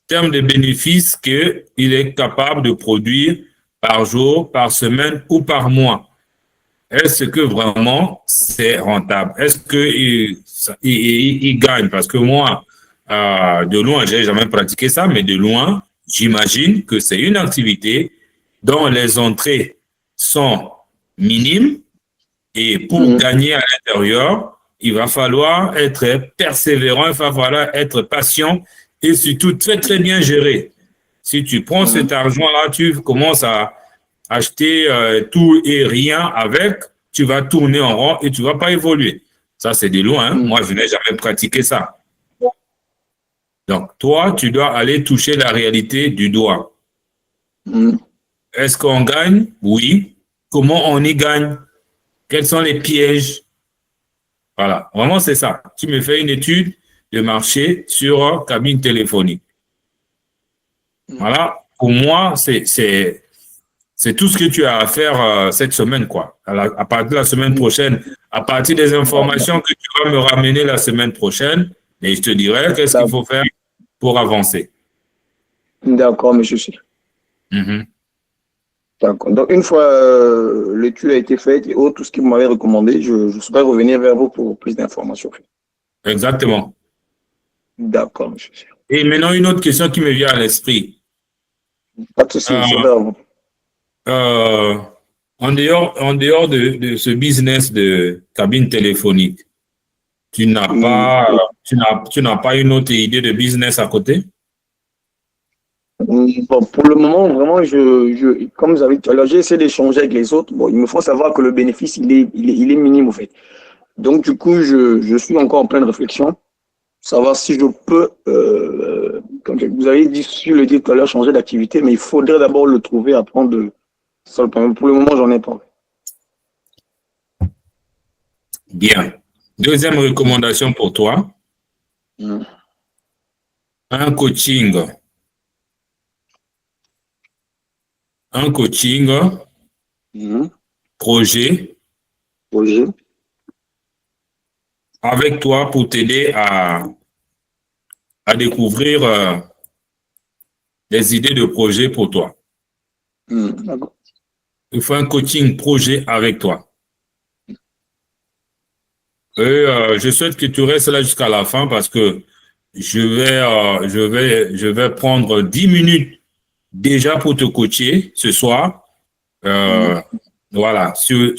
termes de bénéfices qu'il est capable de produire par jour, par semaine ou par mois. Est-ce que vraiment c'est rentable? Est-ce qu'il gagne? Parce que moi, de loin, j'ai jamais pratiqué ça, mais de loin, j'imagine que c'est une activité dont les entrées sont minimes et pour gagner à l'intérieur, il va falloir être persévérant, il va falloir être patient et surtout très, très bien géré. Si tu prends cet argent-là, tu commences à acheter tout et rien avec, tu vas tourner en rond et tu ne vas pas évoluer. Ça, c'est de loin. Hein? Moi, je n'ai jamais pratiqué ça. Donc, toi, tu dois aller toucher la réalité du doigt. Est-ce qu'on gagne? Oui. Comment on y gagne? Quels sont les pièges? Voilà, vraiment, c'est ça. Tu me fais une étude de marché sur cabine téléphonique. Voilà, pour moi, c'est tout ce que tu as à faire cette semaine, quoi. À partir de la semaine prochaine, à partir des informations que tu vas me ramener la semaine prochaine, et je te dirai qu'est-ce qu'il faut faire pour avancer. D'accord, monsieur. D'accord. Donc, une fois l'étude a été faite et tout ce que vous m'avez recommandé, je saurais revenir vers vous pour plus d'informations. Exactement. D'accord, monsieur. Et maintenant, une autre question qui me vient à l'esprit. Pas de souci, je vais à vous. En dehors de ce business de cabine téléphonique, tu n'as pas une autre idée de business à côté? Bon, pour le moment, vraiment, comme vous avez dit tout à l'heure, j'ai essayé d'échanger avec les autres. Bon, il me faut savoir que le bénéfice, il est minime, en fait. Donc, du coup, je suis encore en pleine réflexion. Savoir si je peux, comme vous avez dit, sur le dit tout à l'heure, changer d'activité, mais il faudrait d'abord le trouver, apprendre ça. Pour le moment, j'en ai pas. Bien. Deuxième recommandation pour toi. Un coaching. Projet. Avec toi pour t'aider à découvrir des idées de projet pour toi. Il faut un coaching projet avec toi. Et je souhaite que tu restes là jusqu'à la fin parce que je vais prendre 10 minutes déjà pour te coacher ce soir. Voilà, sur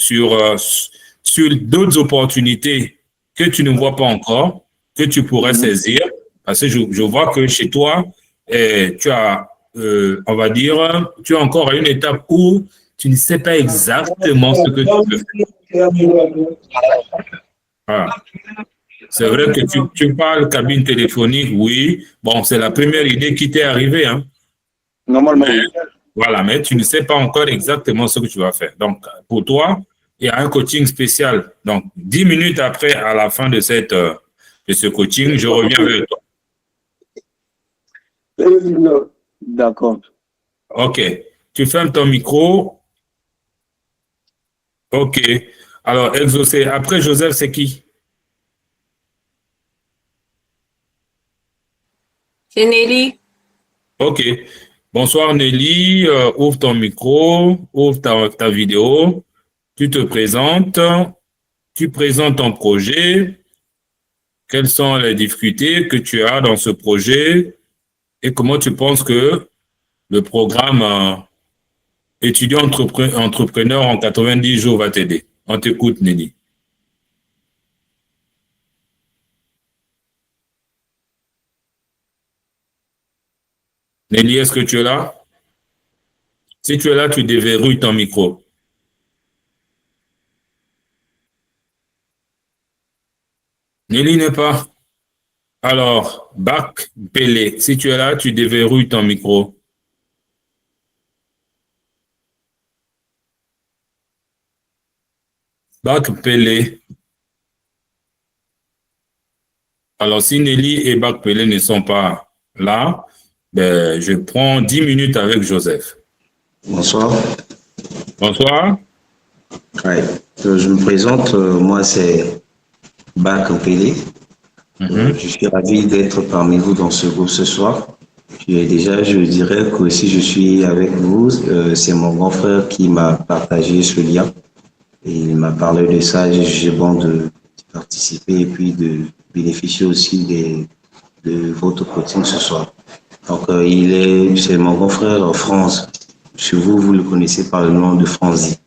d'autres opportunités que tu ne vois pas encore, que tu pourrais saisir. Parce que je vois que chez toi, tu as, on va dire, tu es encore à une étape où tu ne sais pas exactement ce que tu peux faire. Voilà. C'est vrai que tu parles cabine téléphonique, oui. Bon, c'est la première idée qui t'est arrivée. Hein. Normalement. Voilà, mais tu ne sais pas encore exactement ce que tu vas faire. Donc, pour toi, il y a un coaching spécial. Donc, 10 minutes après, à la fin de ce coaching, je reviens vers toi. D'accord. OK. Tu fermes ton micro. OK. Alors, Exaucé. Après Joseph, c'est qui? C'est Nelly. OK. Bonsoir Nelly. Ouvre ton micro. Ouvre ta vidéo. Tu te présentes. Tu présentes ton projet. Quelles sont les difficultés que tu as dans ce projet et comment tu penses que le programme étudiant entrepreneur en 90 jours va t'aider. On t'écoute, Nelly. Nelly, est-ce que tu es là? Si tu es là, tu déverrouilles ton micro. Nelly n'est pas. Alors, Bac Pelé, si tu es là, tu déverrouilles ton micro. Bac Pelé. Alors, si Nelly et Bac Pelé ne sont pas là, ben, je prends 10 minutes avec Joseph. Bonsoir. Bonsoir. Ouais. Je me présente, moi c'est Bac Pelé. Je suis ravi d'être parmi vous dans ce groupe ce soir. Puis déjà, je dirais que si je suis avec vous, c'est mon grand frère qui m'a partagé ce lien. Et il m'a parlé de ça. J'ai jugé bon de participer et puis de bénéficier aussi de votre coaching ce soir. Donc, c'est mon grand frère France. Chez vous, vous le connaissez par le nom de Franzi.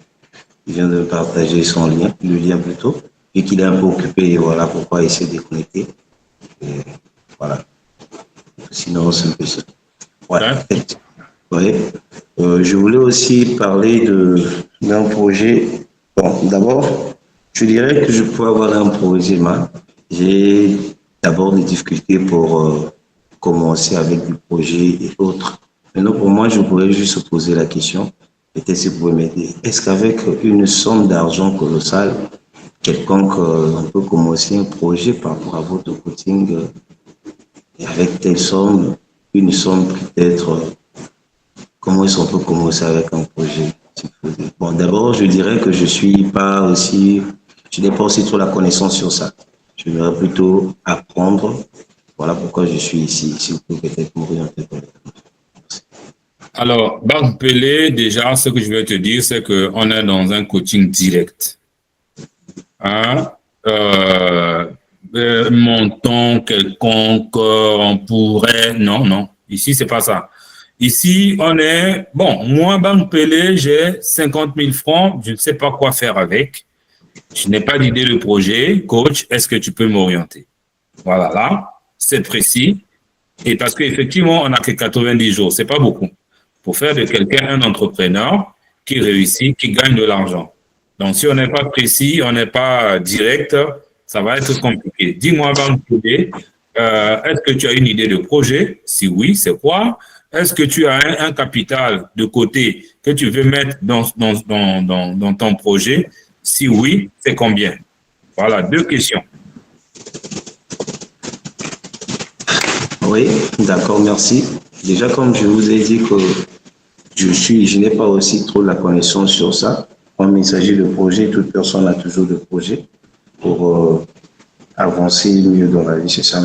Il vient de partager son lien, le lien plutôt, et qu'il est un peu occupé. Et voilà pourquoi il s'est déconnecté. Et voilà. Sinon, c'est un peu ça. Ouais. Ouais. Je voulais aussi parler d'un projet. Bon, d'abord, je dirais que je peux avoir un projet, mais j'ai d'abord des difficultés pour commencer avec du projet et autres. Maintenant, pour moi, je pourrais juste poser la question, peut-être si vous pouvez m'aider. Est-ce qu'avec une somme d'argent colossale, quelconque, on peut commencer un projet par rapport à votre coaching et avec telle somme, une somme peut-être, comment est-ce qu'on peut commencer avec un projet? Bon, d'abord, je dirais que je n'ai pas aussi trop la connaissance sur ça. Je voudrais plutôt apprendre. Voilà pourquoi je suis ici. Si vous pouvez peut-être m'orienter. Alors, Banque Pelé, déjà, ce que je vais te dire, c'est qu'on est dans un coaching direct. Hein? Montant quelconque, on pourrait... Non. Ici, c'est pas ça. Ici, moi, Banque Pelé, j'ai 50 000 francs, je ne sais pas quoi faire avec. Je n'ai pas d'idée de projet. Coach, est-ce que tu peux m'orienter? Voilà, là, c'est précis. Et parce qu'effectivement, on n'a que 90 jours, c'est pas beaucoup. Pour faire de quelqu'un un entrepreneur qui réussit, qui gagne de l'argent. Donc, si on n'est pas précis, on n'est pas direct, ça va être compliqué. Dis-moi, Banque Pelé, est-ce que tu as une idée de projet? Si oui, c'est quoi? Est-ce que tu as un capital de côté que tu veux mettre dans ton projet? Si oui, c'est combien? Voilà, 2 questions. Oui, d'accord, merci. Déjà, comme je vous ai dit que je n'ai pas aussi trop la connaissance sur ça. Comme il s'agit de projet, toute personne a toujours de projet pour avancer mieux dans la vie, c'est ça.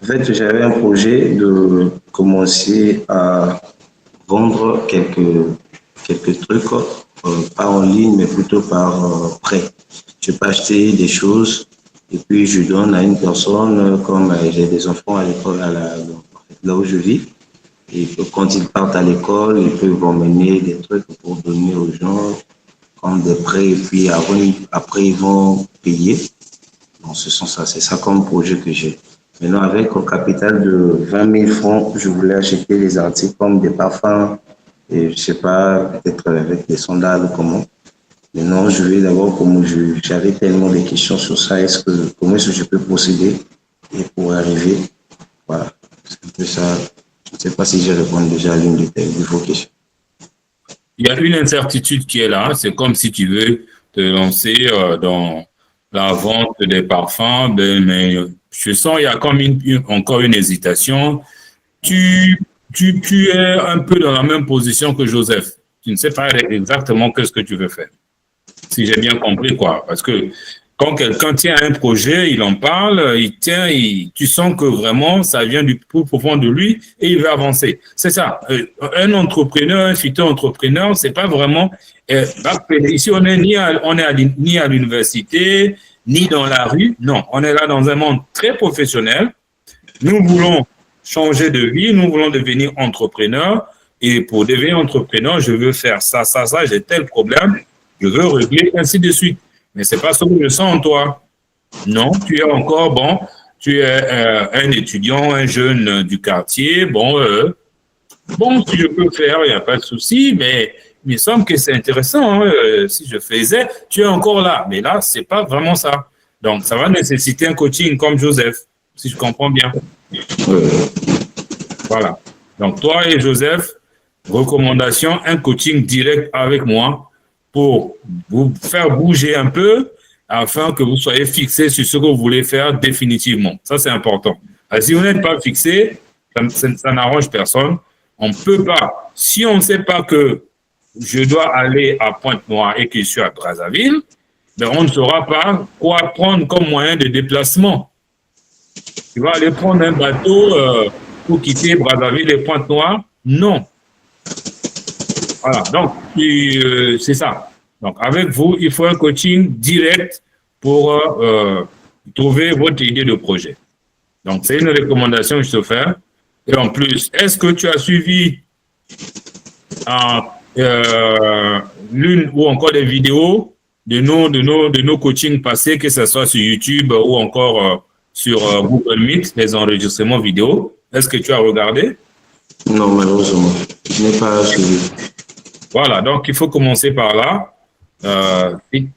En fait, j'avais un projet de commencer à vendre quelques trucs, pas en ligne, mais plutôt par prêt. Je peux acheter des choses et puis je donne à une personne, comme j'ai des enfants à l'école, là où je vis. Et quand ils partent à l'école, ils peuvent emmener des trucs pour donner aux gens comme des prêts et puis après ils vont payer. Dans ce sens-là, c'est ça comme projet que j'ai. Maintenant, avec un capital de 20 000 francs, je voulais acheter des articles comme des parfums et je sais pas, peut-être avec des sandales ou comment. Maintenant, je vais d'abord, j'avais tellement de questions sur ça, comment est-ce que je peux procéder et pour arriver. Voilà, c'est un peu ça. Je ne sais pas si j'ai répondu déjà à l'une de vos questions. Il y a une incertitude qui est là. C'est comme si tu veux te lancer dans la vente des parfums, mais je sens qu'il y a comme encore une hésitation. Tu es un peu dans la même position que Joseph. Tu ne sais pas exactement ce que tu veux faire. Si j'ai bien compris, quoi. Parce que quand quelqu'un tient un projet, il en parle, tu sens que vraiment, ça vient du plus profond de lui et il veut avancer. C'est ça. Un entrepreneur, un futur entrepreneur, c'est pas vraiment... ici, on est ni à l'université, ni dans la rue. Non, on est là dans un monde très professionnel. Nous voulons changer de vie, nous voulons devenir entrepreneurs. Et pour devenir entrepreneur, je veux faire ça, j'ai tel problème, je veux régler, ainsi de suite. Mais ce n'est pas ce que je sens en toi. Non, tu es encore, tu es un étudiant, un jeune du quartier. Si je peux faire, il n'y a pas de souci, mais il me semble que c'est intéressant. Si je faisais, tu es encore là. Mais là, ce n'est pas vraiment ça. Donc, ça va nécessiter un coaching comme Joseph, si je comprends bien. Voilà. Donc, toi et Joseph, recommandation, un coaching direct avec moi pour vous faire bouger un peu afin que vous soyez fixé sur ce que vous voulez faire définitivement. Ça, c'est important. Si vous n'êtes pas fixé, ça n'arrange personne. On ne peut pas, si on ne sait pas que je dois aller à Pointe-Noire et que je suis à Brazzaville, on ne saura pas quoi prendre comme moyen de déplacement. Tu vas aller prendre un bateau pour quitter Brazzaville et Pointe-Noire? Non. Voilà, donc c'est ça. Donc avec vous, il faut un coaching direct pour trouver votre idée de projet. Donc c'est une recommandation que je te fais. Et en plus, est-ce que tu as suivi l'une ou encore des vidéos de nos coachings passés, que ce soit sur YouTube ou encore sur Google Meet, les enregistrements vidéo? Est-ce que tu as regardé? Non, malheureusement, je n'ai pas suivi. Voilà, donc il faut commencer par là.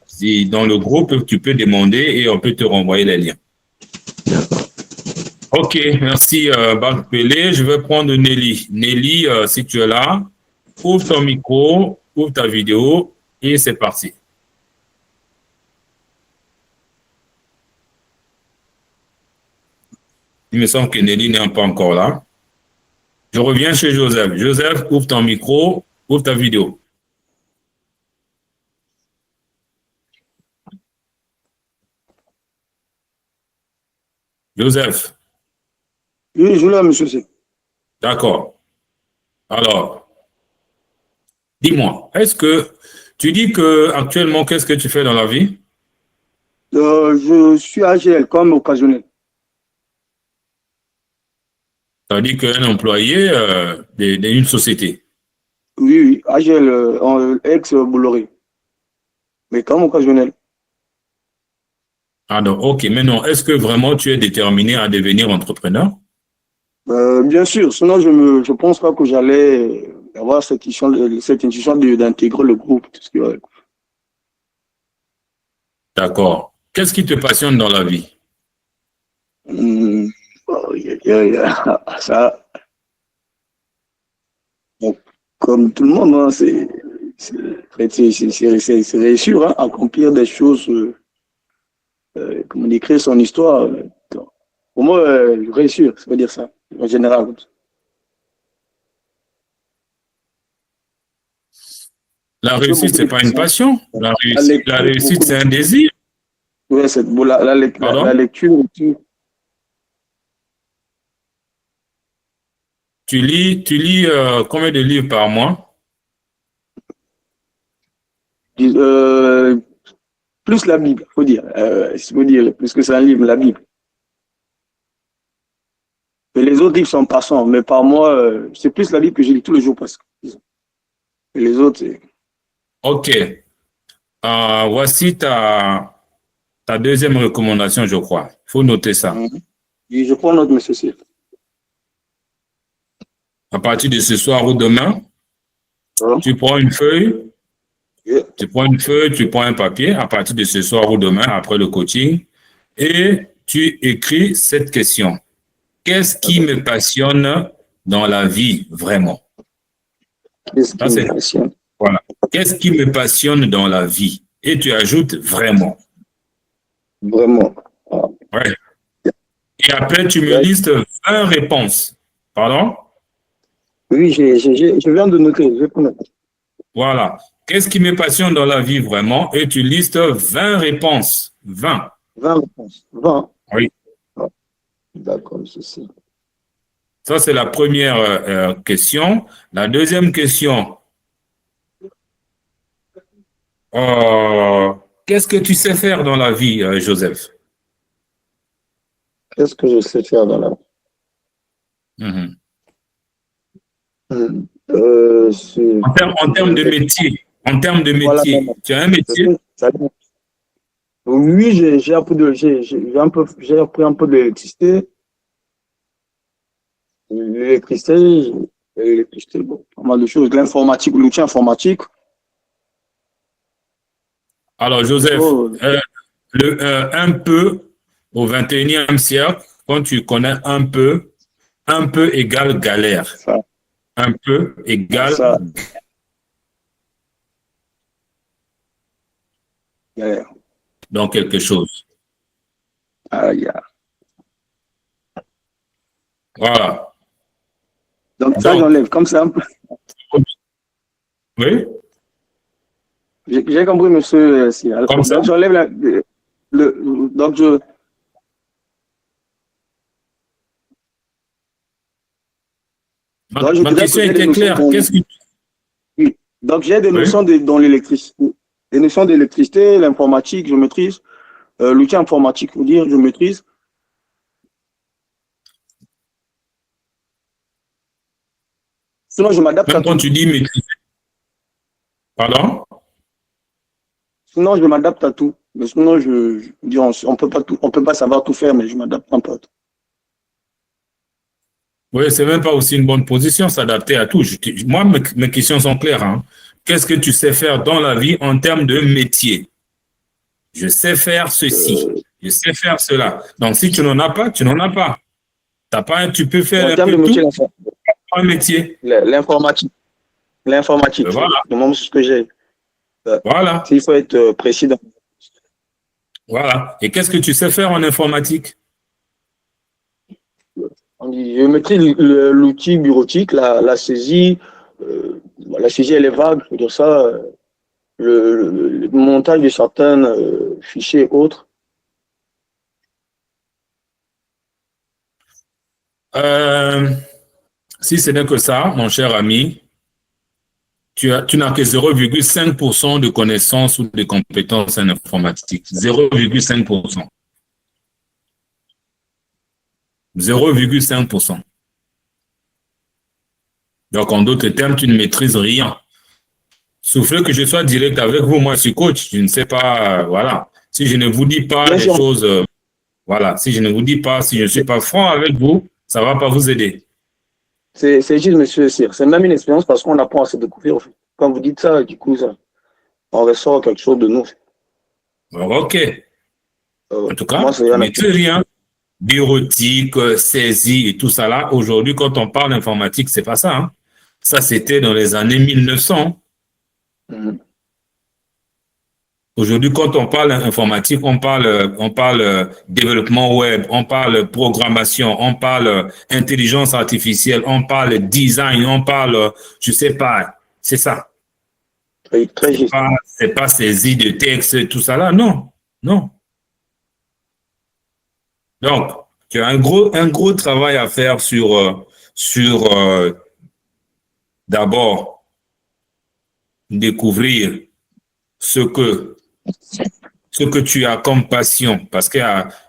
Si dans le groupe, tu peux demander et on peut te renvoyer les liens. D'accord. Ok, merci Barc Pelé. Je vais prendre Nelly. Nelly, si tu es là, ouvre ton micro, ouvre ta vidéo et c'est parti. Il me semble que Nelly n'est pas encore là. Je reviens chez Joseph. Joseph, ouvre ton micro, ouvre ta vidéo. Joseph. Oui, je l'ai, monsieur. D'accord. Alors, dis-moi, est-ce que tu dis que actuellement, qu'est-ce que tu fais dans la vie? Je suis AGL comme occasionnel. Ça dit qu'un employé d'une société. Oui, AGL, ex-Bolloré. Mais comme occasionnel. Ah donc, ok, maintenant, est-ce que vraiment tu es déterminé à devenir entrepreneur? Bien sûr, sinon je pense pas que j'allais avoir cette intuition d'intégrer le groupe. Tout ce qui va. D'accord. Qu'est-ce qui te passionne dans la vie? Ça, bon, comme tout le monde, hein, c'est réussir, hein, accomplir des choses, comment dire, créer son histoire. Pour moi, réussir, ça veut dire ça, en général. La réussite, c'est pas une passion. La réussite, c'est un désir. Oui, c'est bon, la lecture. Tu lis combien de livres par mois? Plus la Bible, faut dire. Faut dire, plus que c'est un livre, la Bible. Et les autres livres sont passants, mais par mois, c'est plus la Bible que je lis tous les jours presque. Et les autres, c'est... Ok. Voici ta deuxième recommandation, je crois. Il faut noter ça. Et je prends note, monsieur Cyr. À partir de ce soir ou demain, tu prends une feuille, tu prends un papier à partir de ce soir ou demain, après le coaching, et tu écris cette question. Qu'est-ce qui me passionne dans la vie, vraiment? Qu'est-ce qui me passionne? Voilà. Qu'est-ce qui me passionne dans la vie? Et tu ajoutes vraiment. Vraiment. Ouais. Et après, tu me listes 20 réponses. Pardon? Oui, je viens de noter. Je vais prendre. Voilà. Qu'est-ce qui me passionne dans la vie vraiment? Et tu listes 20 réponses. 20. 20 réponses. 20. Oui. D'accord, ceci. Ça, c'est la première question. La deuxième question. Qu'est-ce que tu sais faire dans la vie, Joseph? Qu'est-ce que je sais faire dans la vie? En termes de métier, voilà, tu as un métier? Oui, j'ai appris un peu d'électricité. L'électricité, bon, pas mal de choses. L'informatique, l'outil informatique. Alors, Joseph, un peu au 21e siècle, quand tu connais un peu égale galère. Ça. Un peu égale galère. Dans quelque chose. Voilà. Donc ça, j'enlève comme ça un peu. Oui. J'ai compris, monsieur. Comme ça. Donc j'enlève donc Donc, je Ma dirais que question j'ai des était notions claire. Qu'est-ce que oui. Donc, j'ai des Oui. notions dans l'électricité. Des notions d'électricité, l'informatique, je maîtrise. L'outil informatique, faut dire, je maîtrise. Sinon, je m'adapte à Même quand tout. tu dis maîtriser, pardon? Sinon, je m'adapte à tout. Mais sinon, je dis, on peut pas tout, on peut pas savoir tout faire, mais je m'adapte un peu à tout. Oui, c'est même pas aussi une bonne position, s'adapter à tout. Moi, mes questions sont claires, hein. Qu'est-ce que tu sais faire dans la vie en termes de métier? Je sais faire ceci. Euh, Je sais faire cela. Donc, si tu n'en as pas, tu n'en as pas. T'as pas, tu peux faire en un termes de peu métier, tout, pas un métier. l'informatique, l'informatique, c'est Voilà, le ce que j'ai. voilà, Il faut être précis dans. voilà. Et qu'est-ce que tu sais faire en informatique? Je maîtrise l'outil bureautique, la saisie, elle est vague, je veux dire ça, le montage de certains fichiers et autres. Euh, Si ce n'est que ça, mon cher ami, tu n'as que 0,5% de connaissances ou de compétences en informatique. 0,5%. 0,5%. Donc, en d'autres termes, tu ne maîtrises rien. Sauf que je sois direct avec vous, moi, je suis coach. Je ne sais pas, voilà. Si je ne vous dis pas Bien des sûr, choses, voilà. Si je ne vous dis pas, si je ne suis pas franc avec vous, ça ne va pas vous aider. c'est juste, monsieur Cyr, c'est même une expérience parce qu'on apprend à se découvrir. En fait. Quand vous dites ça, du coup, on ressort quelque chose de nous. Alors, OK. En tout Moi, cas, c'est tu ne rien. maîtrises rien. Bureautique, saisie et tout ça là. Aujourd'hui, quand on parle d'informatique, c'est pas ça, hein. Ça, c'était dans les années 1900. Mhm. Aujourd'hui, quand on parle informatique, on parle développement web, on parle programmation, on parle intelligence artificielle, on parle design, on parle, je sais pas, c'est ça. Très, très juste. C'est pas saisie de texte, tout ça là, non, non. Donc, tu as un gros travail à faire sur d'abord découvrir ce que ce que tu as comme passion. Parce que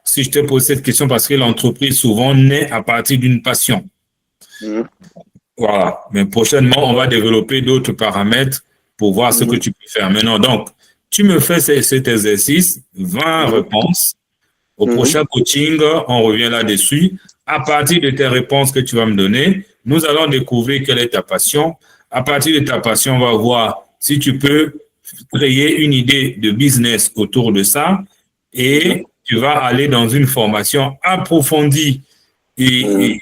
si je te pose cette question, parce que l'entreprise souvent naît à partir d'une passion. Mhm. Voilà. Mais prochainement, on va développer d'autres paramètres pour voir ce que Mhm. tu peux faire. Maintenant, donc, tu me fais cet exercice, 20 Mhm. réponses. Au Mhm. prochain coaching, on revient là-dessus. À partir de tes réponses que tu vas me donner, nous allons découvrir quelle est ta passion. À partir de ta passion, on va voir si tu peux créer une idée de business autour de ça Mhm. et tu vas aller dans une formation approfondie Mhm.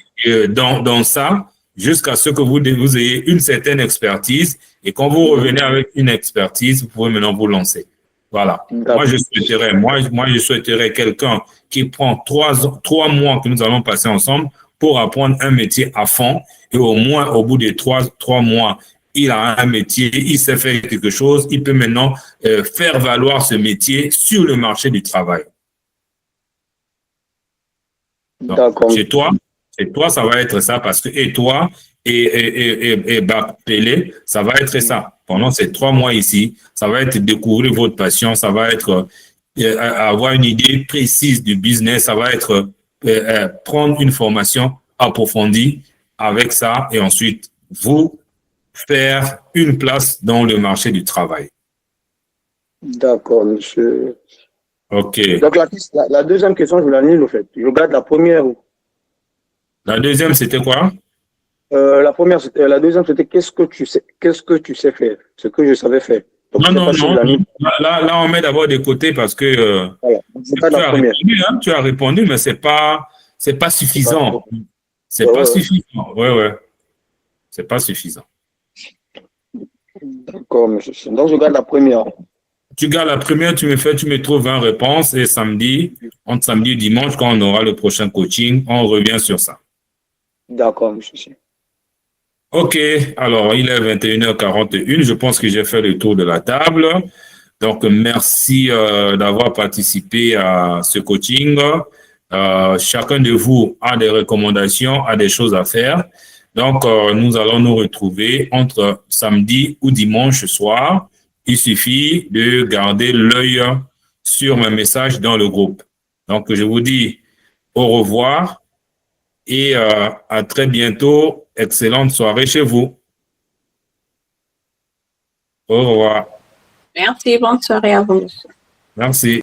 dans ça jusqu'à ce que vous ayez une certaine expertise et quand vous Mhm. revenez avec une expertise, vous pouvez maintenant vous lancer. Voilà. D'accord. Moi, je souhaiterais quelqu'un qui prend 3 mois que nous allons passer ensemble pour apprendre un métier à fond et au moins au bout de 3 mois, il a un métier, il sait faire quelque chose, il peut maintenant faire valoir ce métier sur le marché du travail. Donc, D'accord. chez toi, ça va être ça parce que et toi et Bapélé, ça va être ça. Pendant ces 3 mois ici, ça va être découvrir votre passion, ça va être avoir une idée précise du business, ça va être prendre une formation approfondie avec ça et ensuite vous faire une place dans le marché du travail. D'accord, monsieur. OK. Donc, la deuxième question, je l'annule, au fait. Je garde la première. La deuxième, c'était quoi? La deuxième, c'était qu'est-ce que tu sais faire? Ce que je savais faire. Donc, je Non, ne sais non, pas si je non. l'annule. Là, on met d'abord de côté parce que Voilà. Donc, je garde tu la as première. répondu, hein, tu as répondu, mais c'est pas C'est pas suffisant. trop. C'est Ouais, pas ouais, ouais. suffisant. Ouais, ouais. C'est pas suffisant. D'accord, monsieur. Donc, je garde la première. Tu gardes la première, tu me trouves 20 réponses et entre samedi et dimanche, quand on aura le prochain coaching, on revient sur ça. D'accord, monsieur. OK. Alors, il est 21h41. Je pense que j'ai fait le tour de la table. Donc, merci d'avoir participé à ce coaching. Chacun de vous a des recommandations, a des choses à faire. Donc, nous allons nous retrouver entre samedi ou dimanche soir. Il suffit de garder l'œil sur mes messages dans le groupe. Donc, je vous dis au revoir et à très bientôt. Excellente soirée chez vous. Au revoir. Merci, bonne soirée à vous, monsieur. Merci.